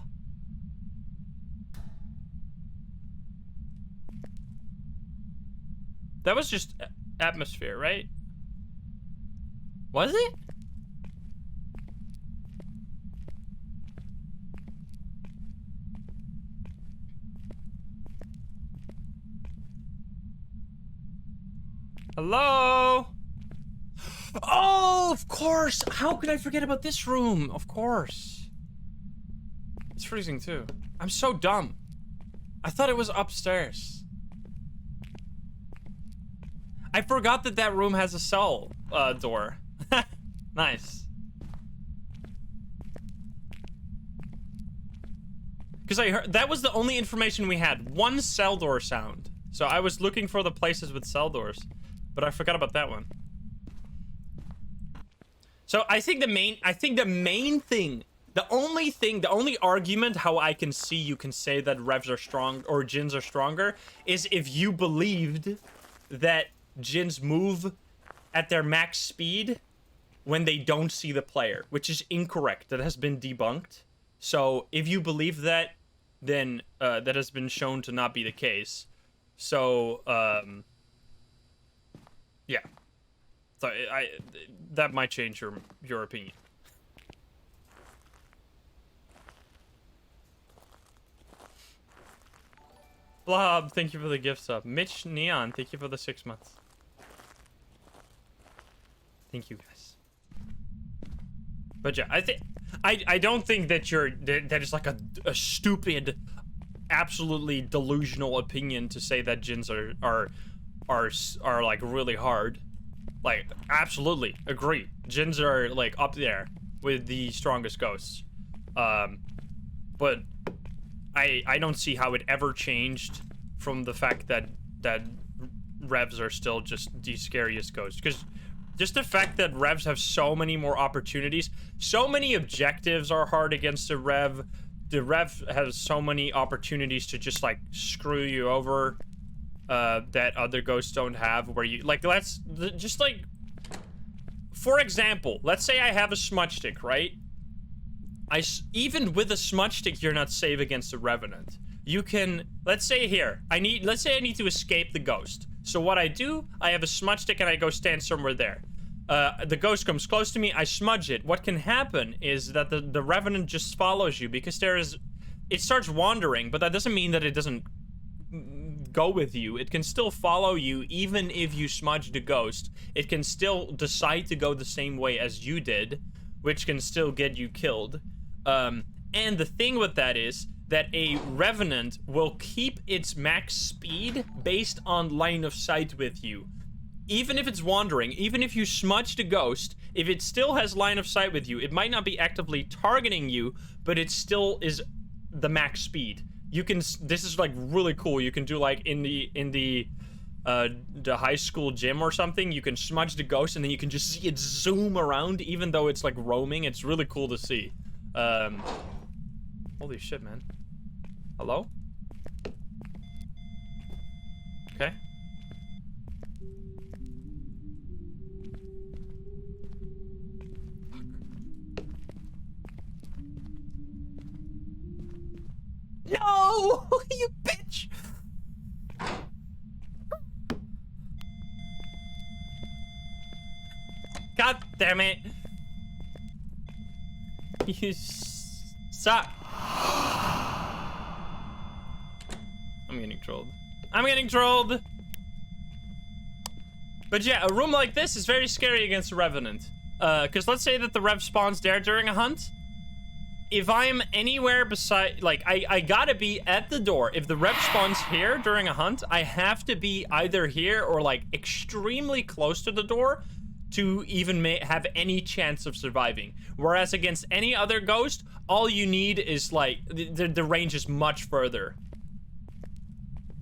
That was just atmosphere, right? Was it? Hello? Oh, of course. How could I forget about this room? Of course. It's freezing too. I'm so dumb. I thought it was upstairs. I forgot that that room has a cell door. Nice. Because I heard that was the only information we had. One cell door sound. So I was looking for the places with cell doors, but I forgot about that one. So I think the main thing, the only argument how I can see you can say that Revs are strong or Jinns are stronger is if you believed that Jinns move at their max speed when they don't see the player, which is incorrect. That has been debunked. So if you believe that, then that has been shown to not be the case. So yeah. So that might change your opinion. Blob, thank you for the gift sub. Mitch Neon, thank you for the 6 months. Thank you, guys. But yeah, I don't think that that is like a stupid, absolutely delusional opinion to say that Jinns are like really hard. Like, absolutely agree. Jinns are like up there with the strongest ghosts. But I don't see how it ever changed from the fact that Revs are still just the scariest ghosts. Because just the fact that revs have so many more opportunities, so many objectives are hard against a rev. The rev has so many opportunities to just like screw you over that other ghosts don't have, where you like, let's just like, for example, let's say I have a smudge stick, right? Even with a smudge stick, you're not safe against a revenant. You can, let's say I need to escape the ghost. So what I do, I have a smudge stick and I go stand somewhere there. The ghost comes close to me, I smudge it. What can happen is that the revenant just follows you, because it starts wandering, but that doesn't mean that it doesn't go with you. It can still follow you even if you smudge the ghost. It can still decide to go the same way as you did, which can still get you killed. And the thing with that is that a revenant will keep its max speed based on line of sight with you. Even if it's wandering, even if you smudge the ghost, if it still has line of sight with you, it might not be actively targeting you, but it still is the max speed. You can, this is like really cool. You can do like in the high school gym or something, you can smudge the ghost and then you can just see it zoom around even though it's like roaming. It's really cool to see. Holy shit, man. Hello? Okay. No! You bitch! God damn it! You suck. I'm getting trolled. I'm getting trolled! But yeah, a room like this is very scary against a revenant. Because let's say that the rev spawns there during a hunt. If I'm anywhere beside, like, I gotta be at the door. If the rev spawns here during a hunt, I have to be either here or, like, extremely close to the door to even have any chance of surviving. Whereas against any other ghost, all you need is, like, the range is much further.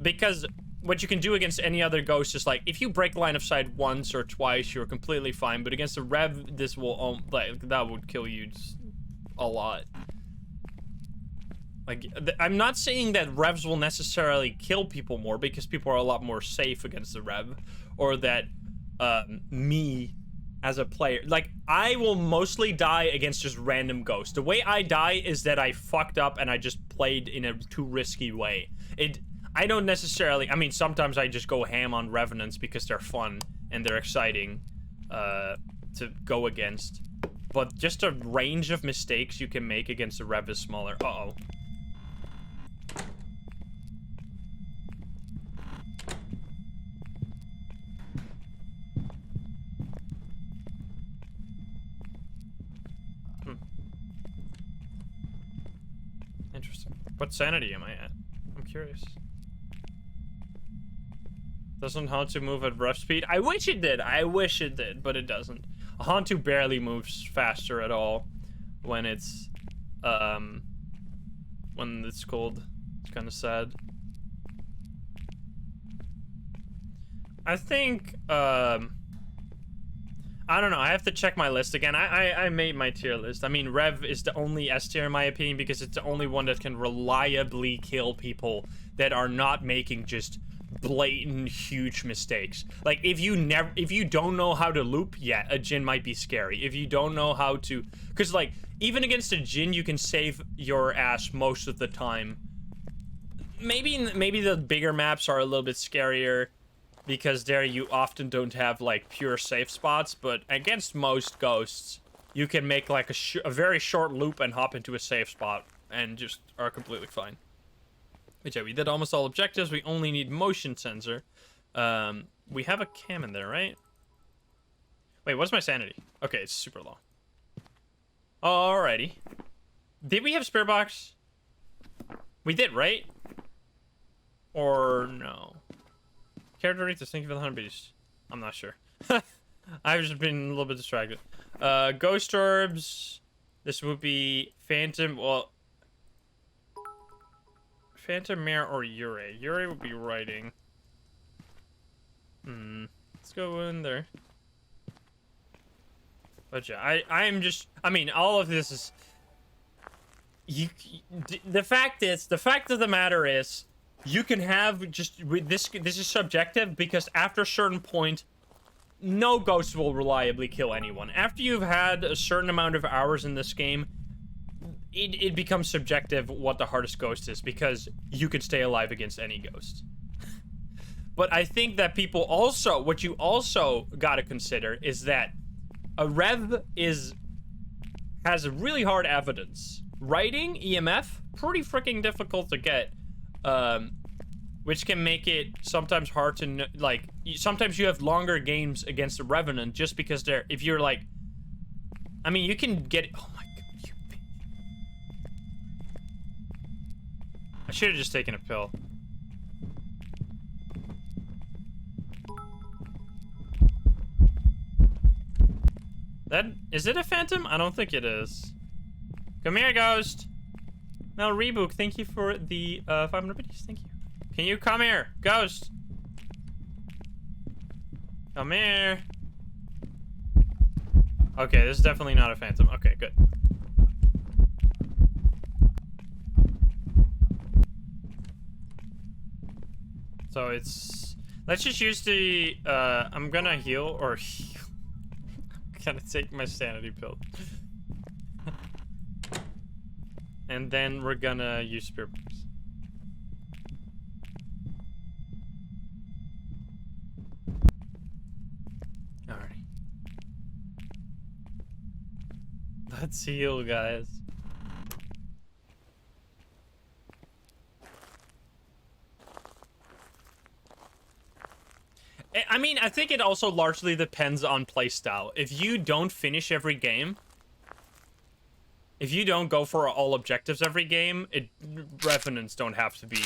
Because what you can do against any other ghost is, like, if you break line of sight once or twice, you're completely fine. But against a rev, this will, like, that would kill you a lot. Like, I'm not saying that revs will necessarily kill people more, because people are a lot more safe against the rev, or that me as a player, like, I will mostly die against just random ghosts. The way I die is that I fucked up and I just played in a too risky way. I don't necessarily, I mean, sometimes I just go ham on revenants because they're fun and they're exciting to go against. But just a range of mistakes you can make against a rev is smaller. Uh-oh. Interesting. What sanity am I at? I'm curious. Doesn't Hantu move at rough speed? I wish it did. I wish it did, but it doesn't. A Hantu barely moves faster at all when it's cold. It's kind of sad. I think I don't know. I have to check my list again. I made my tier list. I mean, Rev is the only S tier in my opinion because it's the only one that can reliably kill people that are not making just blatant huge mistakes. Like, if you don't know how to loop, yeah, a Jinn might be scary. If you don't know how to, because like even against a Jinn you can save your ass most of the time. Maybe the bigger maps are a little bit scarier because there you often don't have like pure safe spots, but against most ghosts you can make like a very short loop and hop into a safe spot and just are completely fine. But yeah, we did almost all objectives. We only need motion sensor. We have a cam in there, right? Wait, what's my sanity? Okay, it's super low. Alrighty. Did we have spirit box? We did, right? Or no? Characteristics, thank you for the 100 beats. I'm not sure. I've just been a little bit distracted. Ghost orbs. This would be Phantom. Well, Phantom Mare or Yurei. Yurei would be writing. Let's go in there. But yeah, I'm just, I mean, all of this is, the fact of the matter is, you can have just, this is subjective, because after a certain point, no ghost will reliably kill anyone. After you've had a certain amount of hours in this game, it becomes subjective what the hardest ghost is, because you could stay alive against any ghost. But I think that people also, what you also gotta consider is that a rev has really hard evidence. Writing EMF, pretty freaking difficult to get, which can make it sometimes hard to like. Sometimes you have longer games against a revenant just because they're. If you're like, I mean, you can get. Oh my god, you bitch. I should have just taken a pill. That is it a phantom? I don't think it is. Come here, ghost. Mel Rebook, thank you for the 500 biddies. Thank you. Can you come here, ghost? Come here. Okay, this is definitely not a phantom. Okay, good. So it's, let's just use the I'm gonna heal or heal. I'm gonna take my sanity pill. And then we're gonna use spirit box. Alrighty. Let's heal, guys. I mean, I think it also largely depends on playstyle. If you don't finish every game, if you don't go for all objectives every game, revenants don't have to be.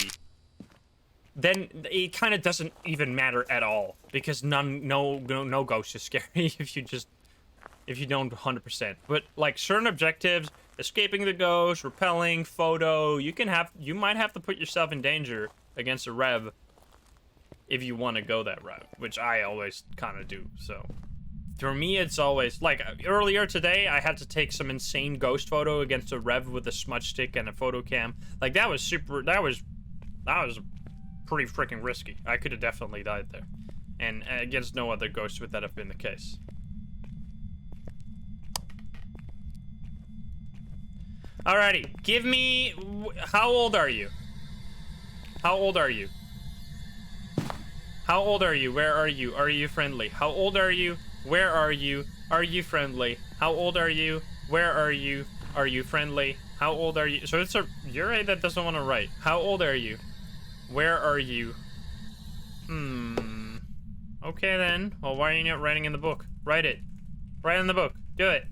Then it kind of doesn't even matter at all, because no ghost is scary if you don't 100%. But like certain objectives, escaping the ghost, repelling, photo, you might have to put yourself in danger against a rev if you want to go that route, which I always kind of do. So for me, it's always like earlier today, I had to take some insane ghost photo against a rev with a smudge stick and a photo cam. Like that was pretty freaking risky. I could have definitely died there, and against no other ghost would that have been the case. Alrighty, give me, how old are you? How old are you? How old are you? Where are you? Are you friendly? How old are you? Where are you? Are you friendly? How old are you? Where are you? Are you friendly? How old are you? So it's a Yurei that doesn't want to write. How old are you? Where are you? Okay then. Well, why are you not writing in the book? Write it. Write in the book. Do it.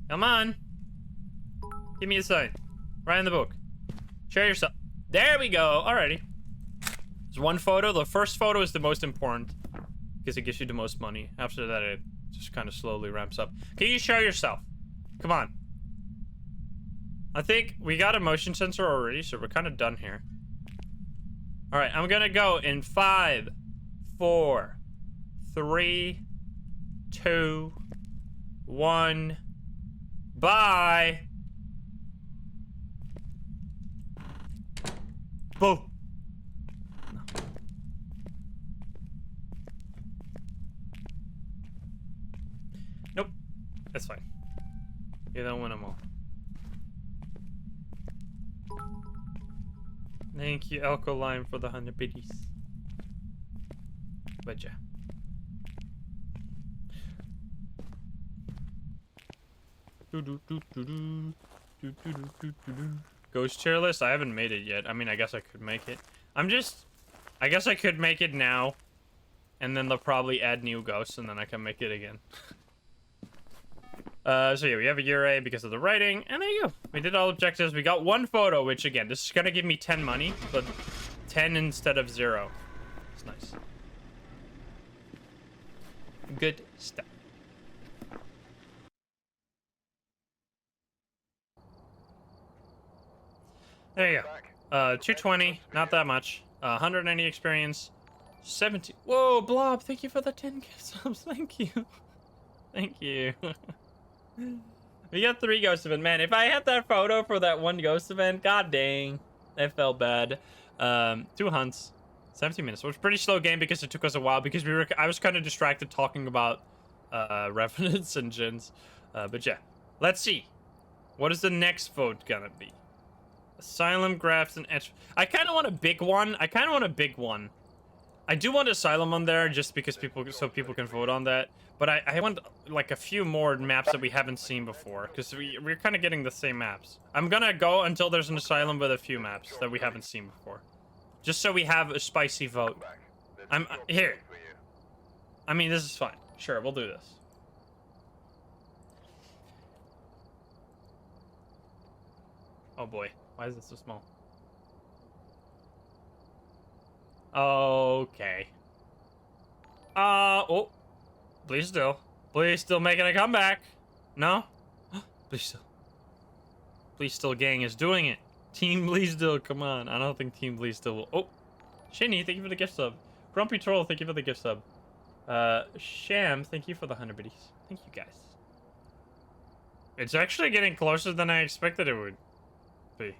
Come on. Give me a sign. Write in the book. Show yourself. There we go. Alrighty. There's one photo. The first photo is the most important because it gives you the most money. After that, it just kind of slowly ramps up. Can you show yourself? Come on. I think we got a motion sensor already, so we're kind of done here. All right, I'm gonna go in 5, 4, 3, 2, 1. Bye. Boom. Nope. That's fine. You don't win them all. Thank you, Alkaline, for the 100 biddies. But yeah. Ghost chair list? I haven't made it yet. I mean, I guess I could make it. I guess I could make it now. And then they'll probably add new ghosts, and then I can make it again. So yeah, we have a Yurei because of the writing, and there you go. We did all objectives. We got one photo, which again, this is gonna give me 10 money, but 10 instead of 0. It's nice. Good stuff. There you go. 220, not that much. 190 experience. 70. Whoa, Blob, thank you for the 10 subs. Thank you. Thank you. We got 3 ghost event. Man, if I had that photo for that 1 ghost event, god dang. That felt bad. 2 hunts. 17 minutes. It was a pretty slow game because it took us a while because I was kind of distracted talking about revenants and gens. But yeah. Let's see. What is the next vote gonna be? Asylum, Grafton, Edgefield. I kind of want a big one. I do want Asylum on there just because people can vote on that. But I want like a few more maps that we haven't seen before because we're kind of getting the same maps. I'm gonna go until there's an Asylum with a few maps that we haven't seen before. Just so we have a spicy vote. I'm here. I mean, this is fine. Sure, we'll do this. Oh boy, why is it so small? Okay. Oh. Please still. Please still making a comeback. No? Please still. Please still gang is doing it. Team Please still, come on. I don't think Team Please still will. Oh. Shinny, thank you for the gift sub. Grumpy Troll, thank you for the gift sub. Sham, thank you for the 100 biddies. Thank you guys. It's actually getting closer than I expected it would be.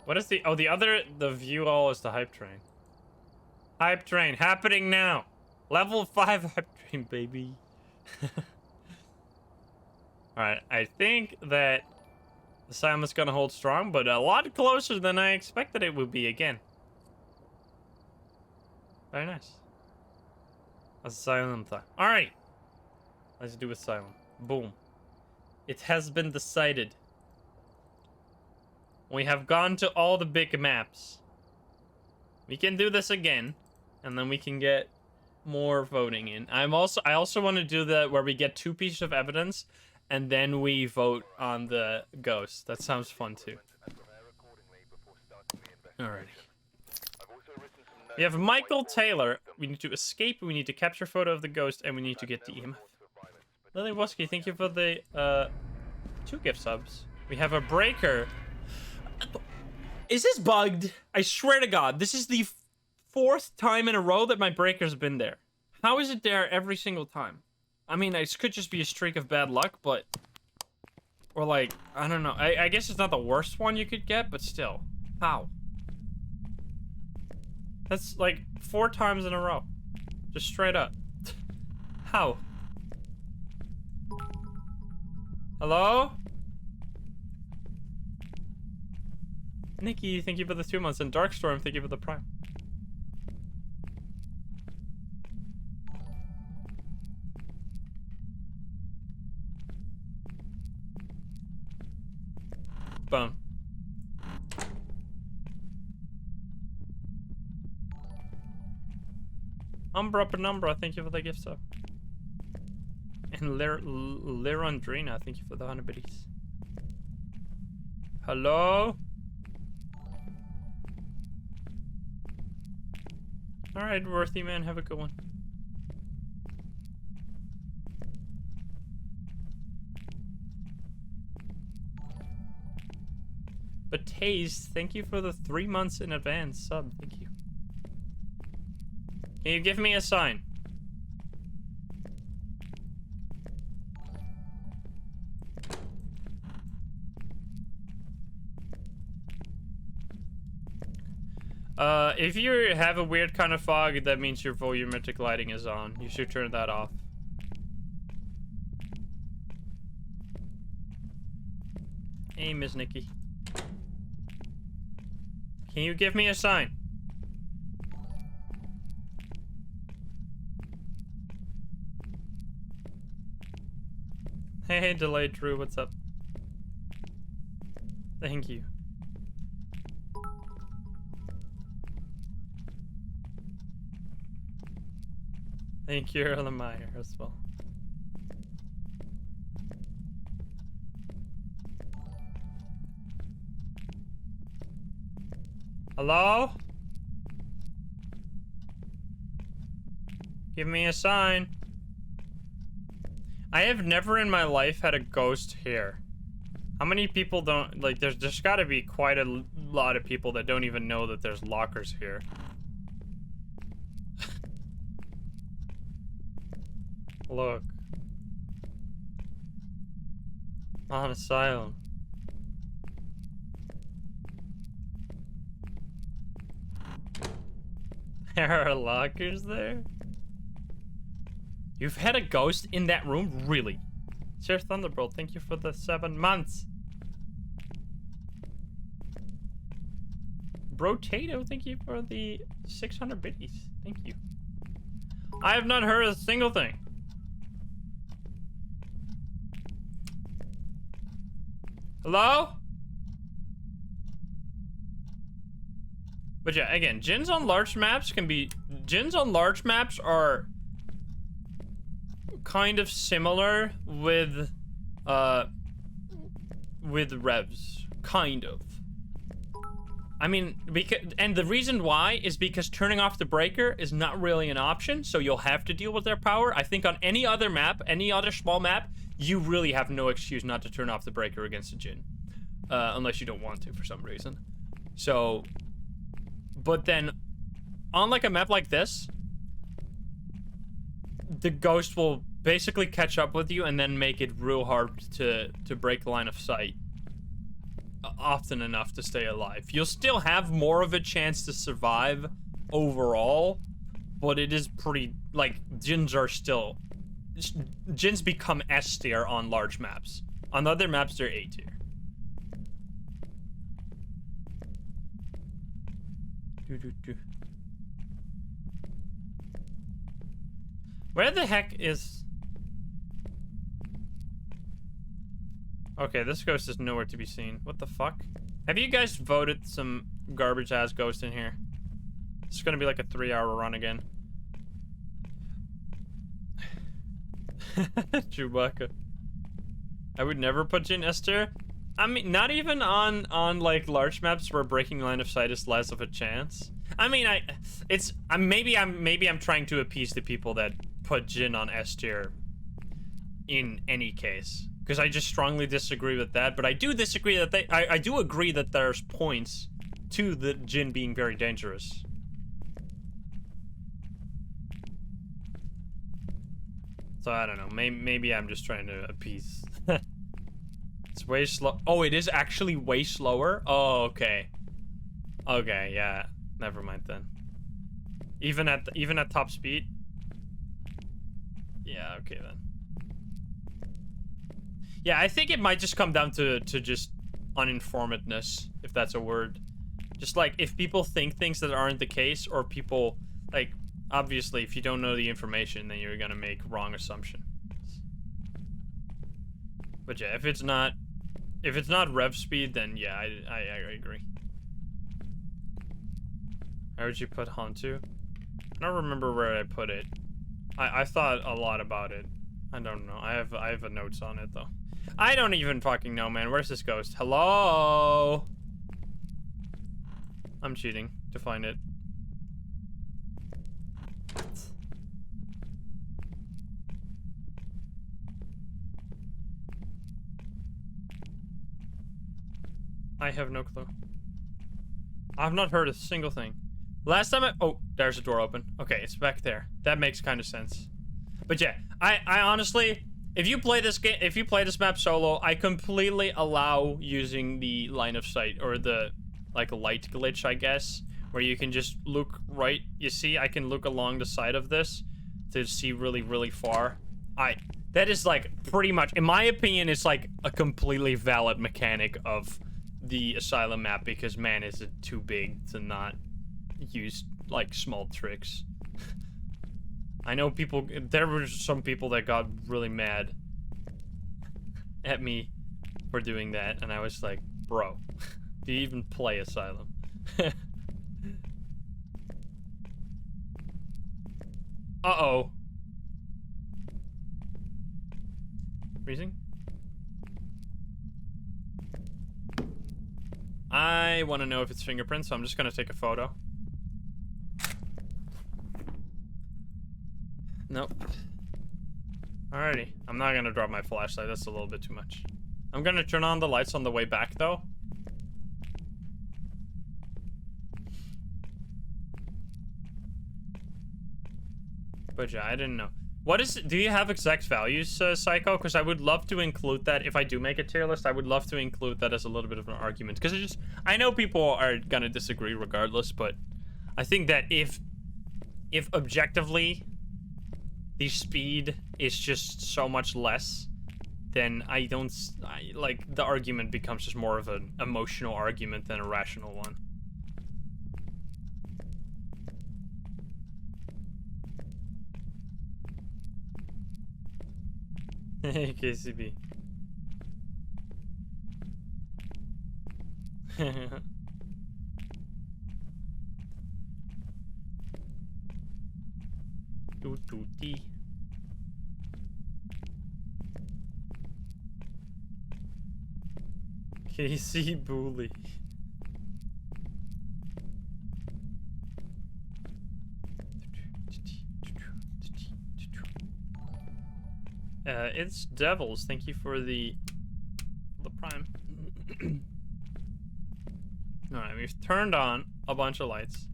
What is the... Oh, the view all is the hype train. Hype train happening now. Level 5 hype train, baby. Alright, I think that Asylum is gonna hold strong, but a lot closer than I expected it would be again. Very nice. Asylum time. Alright. Let's do Asylum. Boom. It has been decided. We have gone to all the big maps. We can do this again, and then we can get more voting in. I also want to do that where we get 2 pieces of evidence, and then we vote on the ghost. That sounds fun too. Alrighty. We have Michael Taylor. We need to escape. We need to capture a photo of the ghost, and we need to get the EMF. Lily Woski, thank you for the 2 gift subs. We have a breaker. Is this bugged? I swear to God, this is the 4th time in a row that my breaker's been there. How is it there every single time? I mean, it could just be a streak of bad luck, but... Or like, I don't know. I guess it's not the worst one you could get, but still. How? That's like 4 times in a row. Just straight up. How? Hello? Nikki, thank you for the 2 months. And Darkstorm, thank you for the prime. Boom. Umbra Penumbra, thank you for the gift sub. And Lirandrina, thank you for the 100 biddies. Hello? Alright, worthy man, have a good one. But Taze, thank you for the 3 months in advance sub. Thank you. Can you give me a sign? If you have a weird kind of fog, that means your volumetric lighting is on. You should turn that off. Hey, Miss Nikki. Can you give me a sign? Hey, Delayed Drew, what's up? Thank you. Thank you, Erlenmeyer, as well. Hello? Give me a sign. I have never in my life had a ghost here. How many people don't, like, there's gotta be quite a lot of people that don't even know that there's lockers here. Look. On Asylum. There are lockers there? You've had a ghost in that room? Really? Sir Thunderbolt, thank you for the 7 months. Brotato, thank you for the 600 biddies. Thank you. I have not heard a single thing. Hello? But yeah, again, gins on large maps are kind of similar with revs, kind of. I mean, and the reason why is because turning off the breaker is not really an option, so you'll have to deal with their power. I think on any other map, any other small map, you really have no excuse not to turn off the breaker against a Jinn. Unless you don't want to for some reason. So, but then, on like a map like this, the ghost will basically catch up with you and then make it real hard to break line of sight. Often enough to stay alive. You'll still have more of a chance to survive overall, but it is pretty, like, Jinns become S tier on large maps. On other maps, they're A tier. Where the heck is... Okay, this ghost is nowhere to be seen. What the fuck? Have you guys voted some garbage-ass ghost in here? It's gonna be like a 3-hour run again. Chewbacca. I would never put Jinn S tier. I mean, not even on like large maps where breaking line of sight is less of a chance. I mean, maybe I'm trying to appease the people that put Jinn on S tier in any case, because I just strongly disagree with that. But I do disagree that I do agree that there's points to the Jinn being very dangerous. So I don't know. Maybe I'm just trying to appease. It's way slow. Oh, it is actually way slower? Oh, okay. Okay, yeah. Never mind then. Even at top speed? Yeah, okay then. Yeah, I think it might just come down to just uninformedness, if that's a word. Just like, if people think things that aren't the case, or people, like, obviously, if you don't know the information, then you're gonna make wrong assumptions. But yeah, if it's not rev speed, then yeah, I agree. Where would you put Hantu? I don't remember where I put it. I thought a lot about it. I don't know. I have a notes on it though. I don't even fucking know, man. Where's this ghost? Hello? I'm cheating to find it. I have no clue. I've not heard a single thing. Last time oh, there's a door open. Okay, it's back there. That makes kind of sense. But yeah, I honestly, if you play this map solo, I completely allow using the line of sight, or the, like, light glitch, I guess, where you can just look right. You see, I can look along the side of this to see really, really far. That is, like, pretty much, in my opinion, it's like a completely valid mechanic of the Asylum map, because man, is it too big to not use, like, small tricks. I know people, there were some people that got really mad at me for doing that, and I was like, bro, do you even play Asylum? Uh-oh. Freezing? I want to know if it's fingerprints, so I'm just gonna take a photo. Nope. Alrighty. I'm not gonna drop my flashlight, that's a little bit too much. I'm gonna turn on the lights on the way back, though. But yeah, I didn't know. Do you have exact values, Psycho? Because I would love to include that. If I do make a tier list, I would love to include that as a little bit of an argument. Because I know people are gonna disagree regardless, but I think that if objectively the speed is just so much less, then like, the argument becomes just more of an emotional argument than a rational one. Hey, KCB. Doo-doo-dee. KC Bully. It's Devils. Thank you for the prime. Alright, we've turned on a bunch of lights.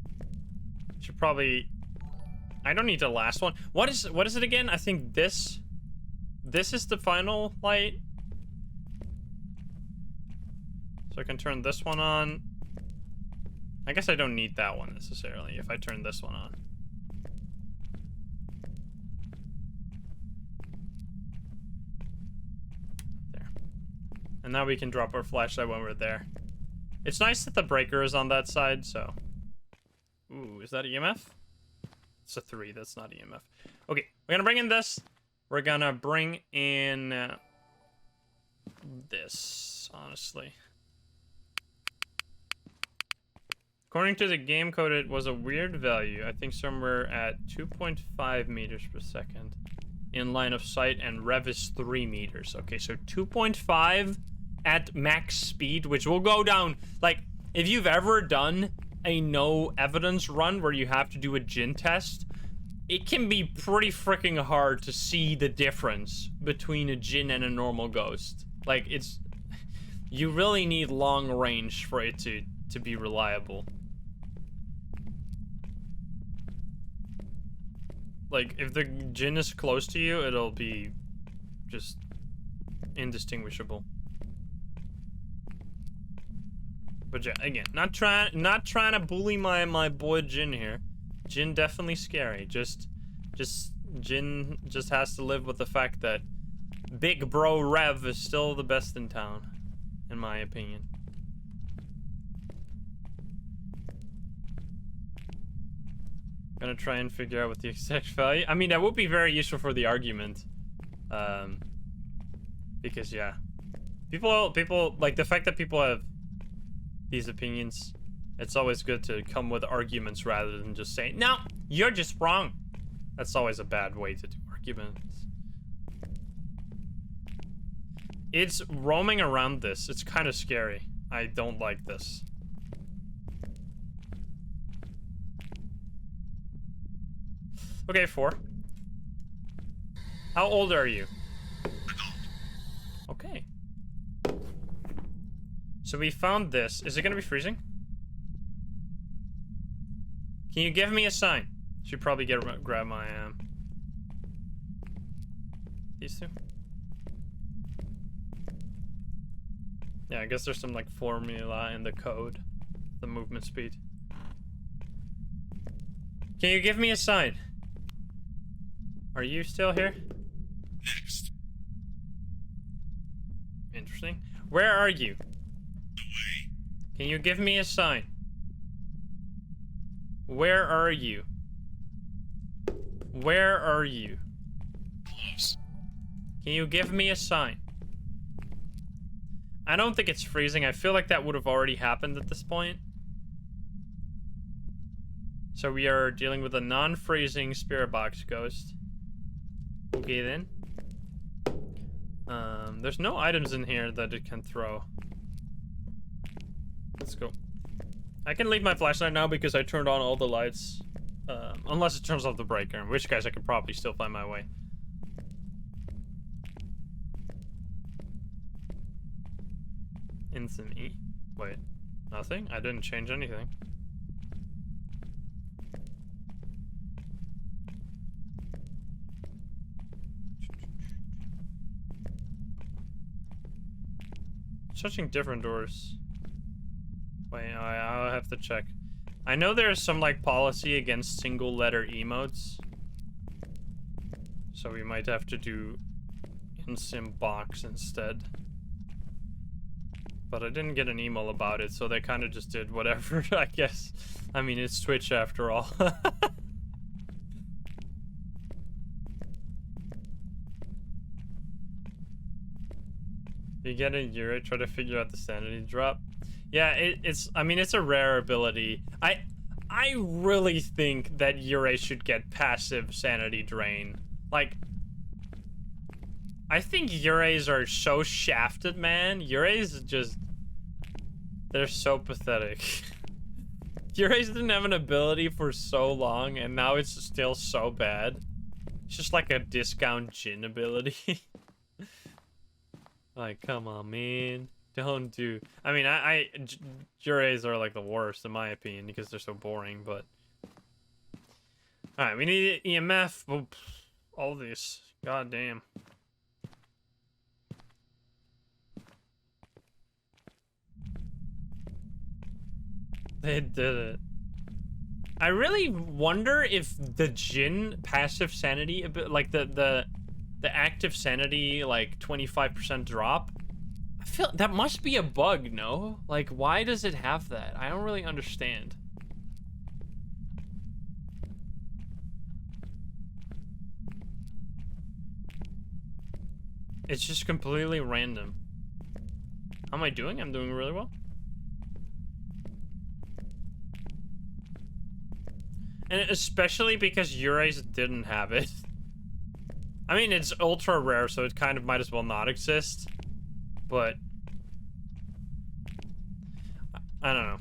Should probably... I don't need the last one. What is it again? I think this is the final light. So I can turn this one on. I guess I don't need that one necessarily if I turn this one on. There. And now we can drop our flashlight when we're there. It's nice that the breaker is on that side, so... Ooh, is that EMF? It's a 3, that's not EMF. Okay, we're gonna bring in this. We're gonna bring in... this, honestly. According to the game code, it was a weird value. I think somewhere at 2.5 meters per second in line of sight, and rev is 3 meters. Okay, so 2.5 at max speed, which will go down. Like, if you've ever done a no evidence run where you have to do a gin test, it can be pretty freaking hard to see the difference between a gin and a normal ghost. Like, it's... You really need long range for it to be reliable. Like, if the gin is close to you, it'll be just indistinguishable. But yeah, again, not trying to bully my boy Jin here. Jin definitely scary. Just Jin just has to live with the fact that Big Bro Rev is still the best in town, in my opinion. Gonna try and figure out what the exact value. I mean, that would be very useful for the argument. Because yeah, people like the fact that people have these opinions. It's always good to come with arguments rather than just saying, no, you're just wrong. That's always a bad way to do arguments. It's roaming around this. It's kind of scary. I don't like this. Okay, 4. How old are you? Okay. So we found this. Is it gonna be freezing? Can you give me a sign? Should probably grab my these two. Yeah, I guess there's some like formula in the code, the movement speed. Can you give me a sign? Are you still here? Next. Interesting. Where are you? Away. Can you give me a sign? Where are you? Where are you? Close. Can you give me a sign? I don't think it's freezing. I feel like that would have already happened at this point. So we are dealing with a non-freezing spirit box ghost. Okay then. There's no items in here that it can throw. Let's go. I can leave my flashlight now because I turned on all the lights. Unless it turns off the breaker, in which case I could probably still find my way. Instant E. Wait. Nothing? I didn't change anything. Searching different doors. Wait, I'll have to check. I know there's some like policy against single letter emotes. So we might have to do in-sim box instead. But I didn't get an email about it, so they kind of just did whatever, I guess. I mean, it's Twitch after all. You get a Yuri, try to figure out the sanity drop. Yeah, I mean, it's a rare ability. I really think that Yuri should get passive sanity drain. Like, I think Yureis are so shafted, man. Yureis just... They're so pathetic. Yureis didn't have an ability for so long, and now it's still so bad. It's just like a discount Jin ability. Like, come on, man. Don't do... I mean, Yureis are like the worst, in my opinion, because they're so boring, but... Alright, we need EMF. Oh, all this. God damn. They did it. I really wonder if the Jin passive sanity, a bit like the active sanity, like 25% drop. I feel that must be a bug, no? Like, why does it have that? I don't really understand. It's just completely random. How am I doing? I'm doing really well. And especially because Yureis didn't have it. I mean, it's ultra rare, so it kind of might as well not exist. But... I don't know.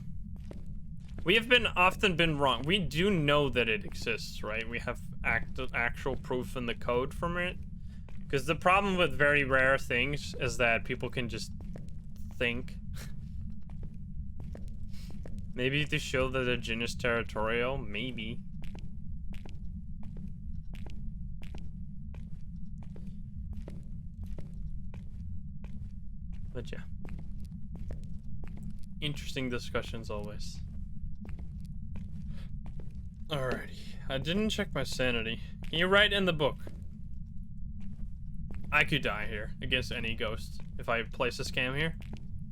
We have often been wrong. We do know that it exists, right? We have actual proof in the code from it. Because the problem with very rare things is that people can just think. Maybe to show that the Jin is territorial, maybe. But yeah. Interesting discussions always. Alrighty. I didn't check my sanity. Can you write in the book? I could die here against any ghost. If I place a scam here,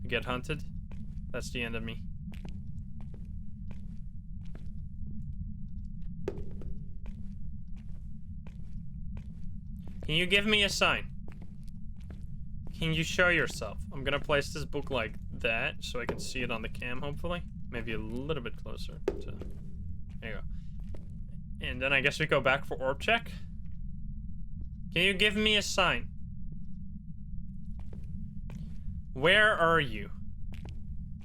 I get hunted. That's the end of me. Can you give me a sign? Can you show yourself? I'm gonna place this book like that so I can see it on the cam, hopefully. Maybe a little bit closer to... There you go. And then I guess we go back for orb check. Can you give me a sign? Where are you?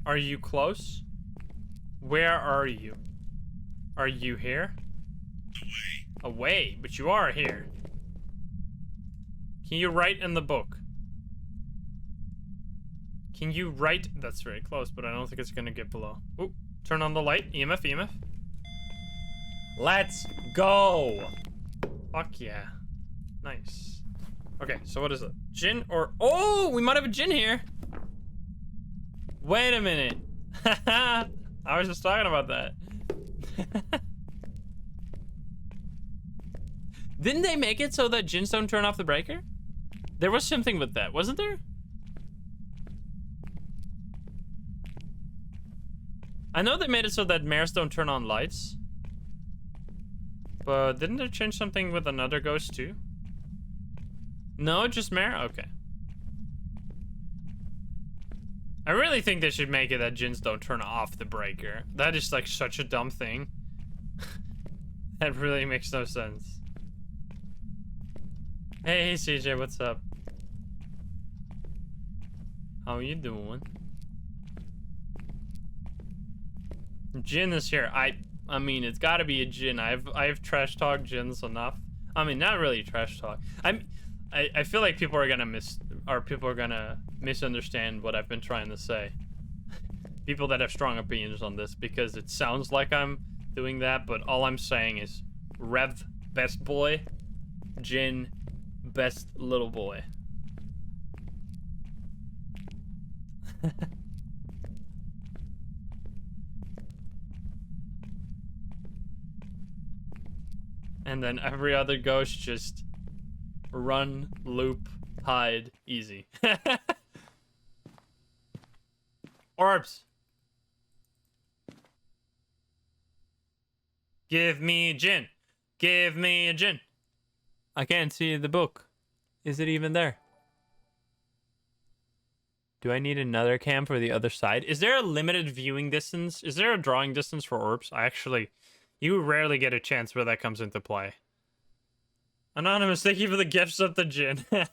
Are you close? Where are you? Are you here? Away. Away, but you are here. Can you write in the book? Can you write? That's very close, but I don't think it's gonna get below. Oop, turn on the light. EMF, EMF. Let's go! Fuck yeah. Nice. Okay, so what is it? Jin or... Oh, we might have a Jin here. Wait a minute. I was just talking about that. Didn't they make it so that Jins don't turn off the breaker? There was something with that, wasn't there? I know they made it so that mares don't turn on lights. But didn't they change something with another ghost too? No, just mare? Okay. I really think they should make it that Jins don't turn off the breaker. That is like such a dumb thing. That really makes no sense. Hey CJ, what's up? How you doing? Jin is here. I mean, it's got to be a Jin. I've trash talked Jins enough. I mean, not really trash talk. I feel like people are gonna misunderstand what I've been trying to say. People that have strong opinions on this, because it sounds like I'm doing that, but all I'm saying is Rev best boy, Jin best little boy. And then every other ghost just run, loop, hide, easy. Orbs. Give me a gin. Give me a gin. I can't see the book. Is it even there? Do I need another cam for the other side? Is there a limited viewing distance? Is there a drawing distance for orbs? You rarely get a chance where that comes into play. Anonymous, thank you for the gifts of the gin. Alright,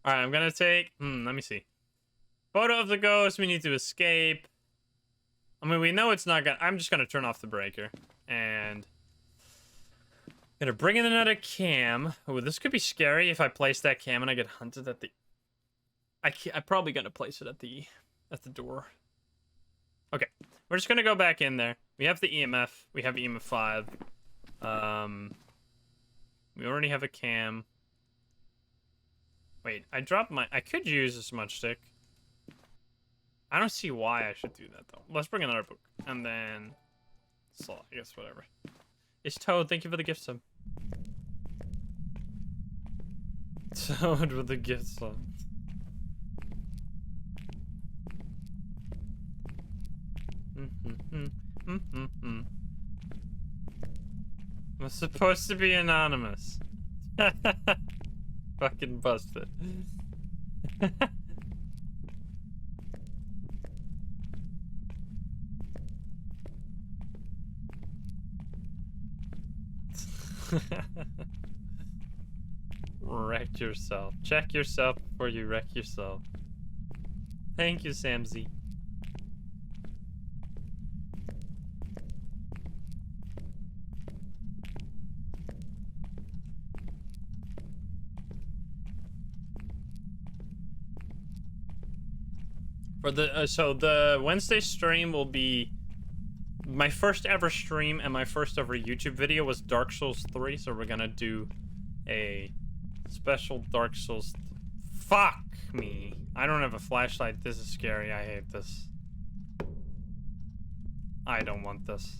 I'm gonna take... let me see. Photo of the ghost, we need to escape. I mean, we know it's not gonna... I'm just gonna turn off the breaker. And... gonna bring in another cam. Oh, this could be scary if I place that cam and I get hunted at the... I'm probably gonna place it at the door. Okay, we're just gonna go back in there. We have the EMF. We have EMF 5. We already have a cam. Wait, I dropped my... I could use a smudge stick. I don't see why I should do that, though. Let's bring another book. And then... Saw, I guess, whatever. It's Toad. Thank you for the gift sub. Toad with the gift sub. I'm supposed to be anonymous. Fucking busted. Wreck yourself. Check yourself before you wreck yourself. Thank you, Sam Z. For the so the Wednesday stream will be my first ever stream, and my first ever YouTube video was Dark Souls 3, so we're gonna do a special Dark Souls... Fuck me. I don't have a flashlight. This is scary. I hate this. I don't want this.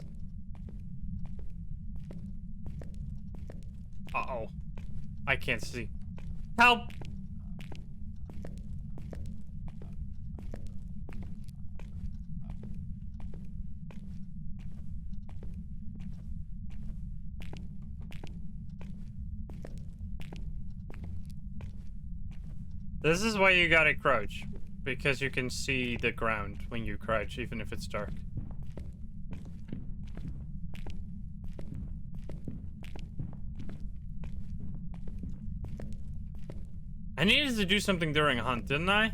Uh-oh. I can't see. Help! This is why you gotta crouch, because you can see the ground when you crouch, even if it's dark. I needed to do something during a hunt, didn't I?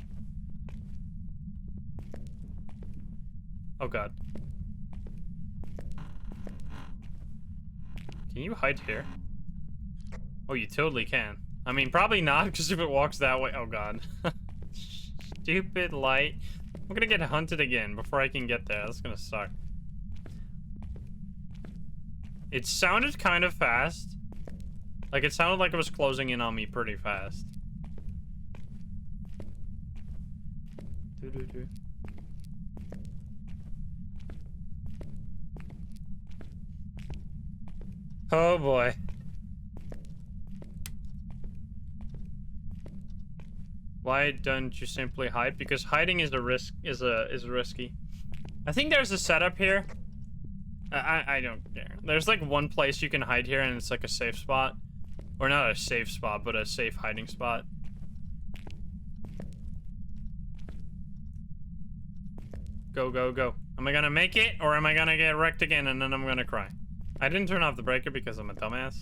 Oh god. Can you hide here? Oh, you totally can. I mean, probably not, because if it walks that way... Oh, God. Stupid light. I'm gonna get hunted again before I can get there. That's gonna suck. It sounded kind of fast. Like, it sounded like it was closing in on me pretty fast. Doo-doo-doo. Oh, boy. Why don't you simply hide? Because hiding is a risk. Is risky. I think there's a setup here. I don't care. There's like one place you can hide here, and it's like a safe spot, or not a safe spot, but a safe hiding spot. Go, go, go. Am I gonna make it, or am I gonna get wrecked again, and then I'm gonna cry? I didn't turn off the breaker because I'm a dumbass.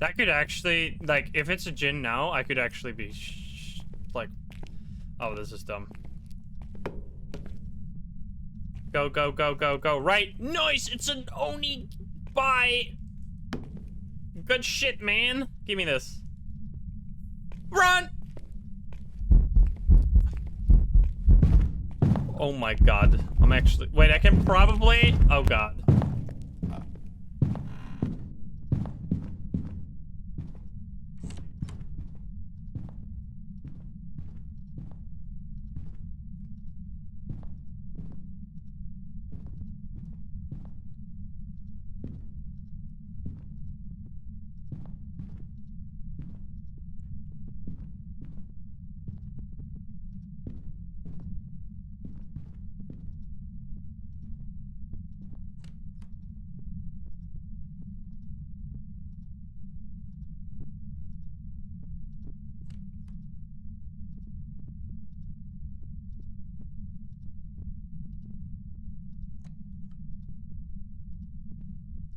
That could actually, like, if it's a djinn now, I could actually be like, oh, this is dumb. Go, go, go, go, go. Right. Nice. It's an Oni. Bye. Good shit, man. Give me this. Run. Oh my god. I'm actually... Wait, I can probably... Oh god.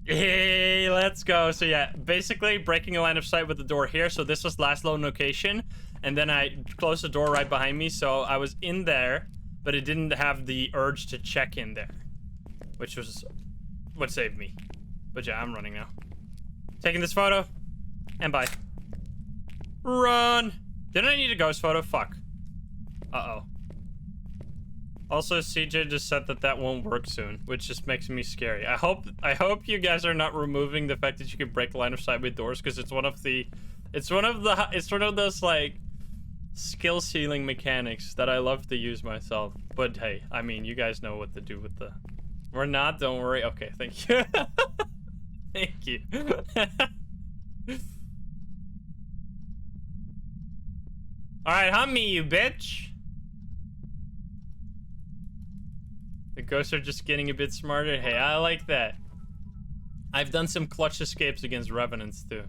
Hey, let's go. So yeah, basically breaking a line of sight with the door here. So this was last lone location, and then I closed the door right behind me. So I was in there, but it didn't have the urge to check in there, which was what saved me. But yeah, I'm running now. Taking this photo, and bye. Run. Didn't I need a ghost photo? Fuck. Uh-oh. Also, CJ just said that that won't work soon, which just makes me scary. I hope you guys are not removing the fact that you can break line of sight with doors, because it's one of those like skill ceiling mechanics that I love to use myself. But hey, I mean, you guys know what to do with the. We're not. Don't worry. Okay, thank you. Thank you. All right, hum me, you bitch. The ghosts are just getting a bit smarter. Hey, I like that. I've done some clutch escapes against revenants too.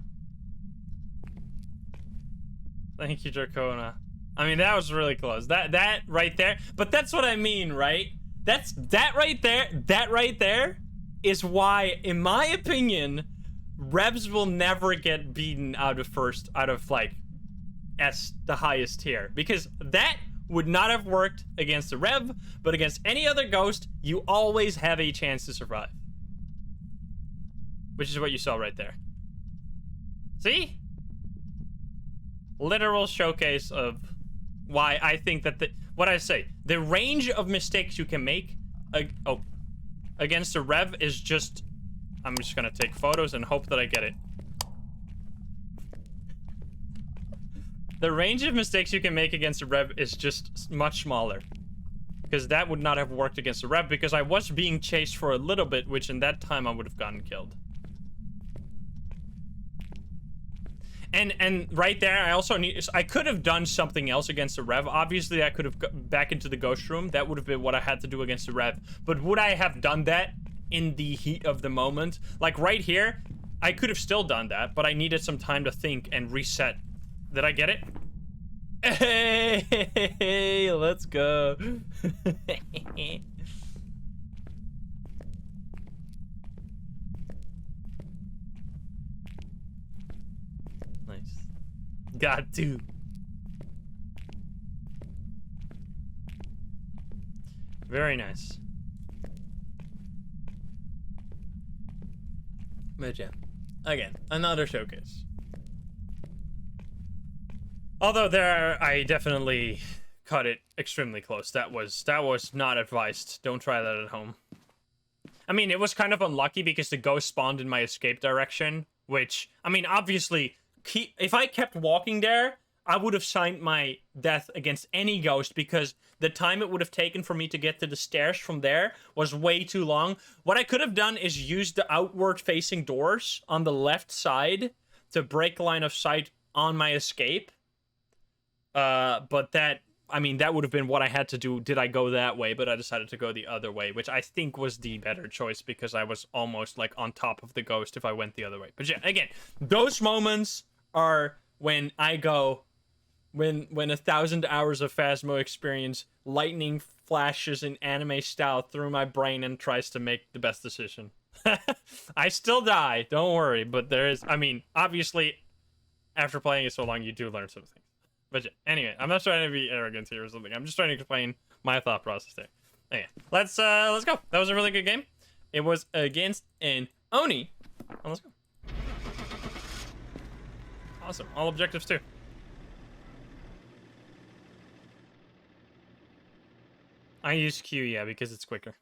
Thank you, Dracona. I mean, that was really close. That right there. But that's what I mean, right? That right there is why, in my opinion, revs will never get beaten out of like S, the highest tier, because that would not have worked against the rev, but against any other ghost, you always have a chance to survive. Which is what you saw right there. See? Literal showcase of why I think that the range of mistakes you can make against a rev is just, I'm just gonna take photos and hope that I get it. The range of mistakes you can make against a rev is just much smaller. Because that would not have worked against a rev, because I was being chased for a little bit, which in that time I would have gotten killed. And right there, I could have done something else against a rev. Obviously, I could have got back into the ghost room. That would have been what I had to do against a rev. But would I have done that in the heat of the moment? Like right here, I could have still done that, but I needed some time to think and reset. Did I get it? Hey, let's go. Nice. Got to. Very nice. But yeah, again, another showcase. Although I definitely cut it extremely close. That was not advised. Don't try that at home. I mean, it was kind of unlucky because the ghost spawned in my escape direction, which, I mean, obviously, if I kept walking there, I would have signed my death against any ghost, because the time it would have taken for me to get to the stairs from there was way too long. What I could have done is use the outward facing doors on the left side to break line of sight on my escape. But that would have been what I had to do. Did I go that way? But I decided to go the other way, which I think was the better choice, because I was almost like on top of the ghost if I went the other way. But yeah, again, those moments are when I go, when 1,000 hours of Phasmo experience, lightning flashes in anime style through my brain and tries to make the best decision. I still die, don't worry, but there is, I mean, obviously, after playing it so long, you do learn something. But yeah, anyway, I'm not trying to be arrogant here or something. I'm just trying to explain my thought process there. Okay, let's go. That was a really good game. It was against an Oni. Oh, let's go. Awesome. All objectives too. I use Q, yeah, because it's quicker.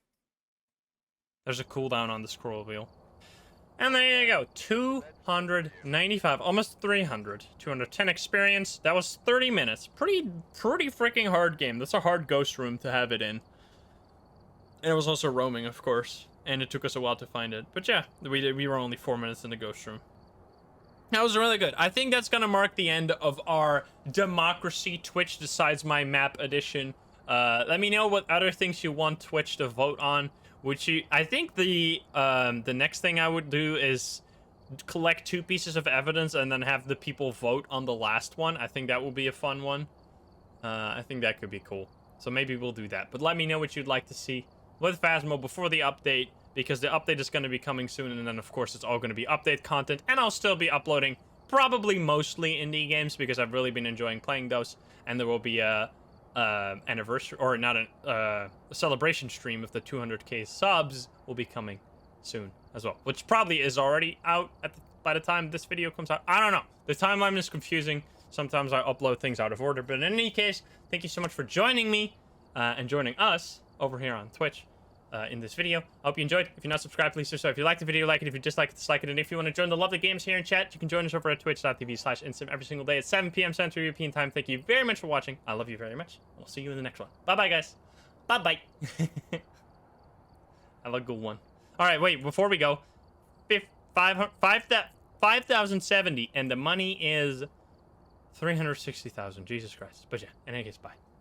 There's a cooldown on the scroll wheel. And there you go, 295, almost 300, 210 experience. That was 30 minutes. Pretty freaking hard game. That's a hard ghost room to have it in. And it was also roaming, of course, and it took us a while to find it. But yeah, we were only 4 minutes in the ghost room. That was really good. I think that's gonna mark the end of our Democracy Twitch Decides My Map edition. Let me know what other things you want Twitch to vote on. I think the next thing I would do is collect 2 pieces of evidence and then have the people vote on the last one. I think that will be a fun one. I think that could be cool. So maybe we'll do that. But let me know what you'd like to see with Phasmo before the update. because the update is going to be coming soon, and then of course it's all going to be update content, and I'll still be uploading probably mostly indie games because I've really been enjoying playing those, and there will be a anniversary, or not a celebration stream of the 200k subs will be coming soon as well, which probably is already out by the time this video comes out. I don't know. The timeline is confusing. Sometimes I upload things out of order, but in any case, thank you so much for joining me and joining us over here on Twitch in this video. I hope you enjoyed. If you're not subscribed, please do so. If you liked the video, like it. If you dislike it, dislike it. And if you want to join the lovely games here in chat, you can join us over at twitch.tv/instant every single day at 7 p.m. Central European Time. Thank you very much for watching. I love you very much. We'll see you in the next one. Bye-bye, guys. Bye-bye. I love good one. All right, wait, before we go, 5,070, and the money is 360,000. Jesus Christ. But yeah, in any case, bye.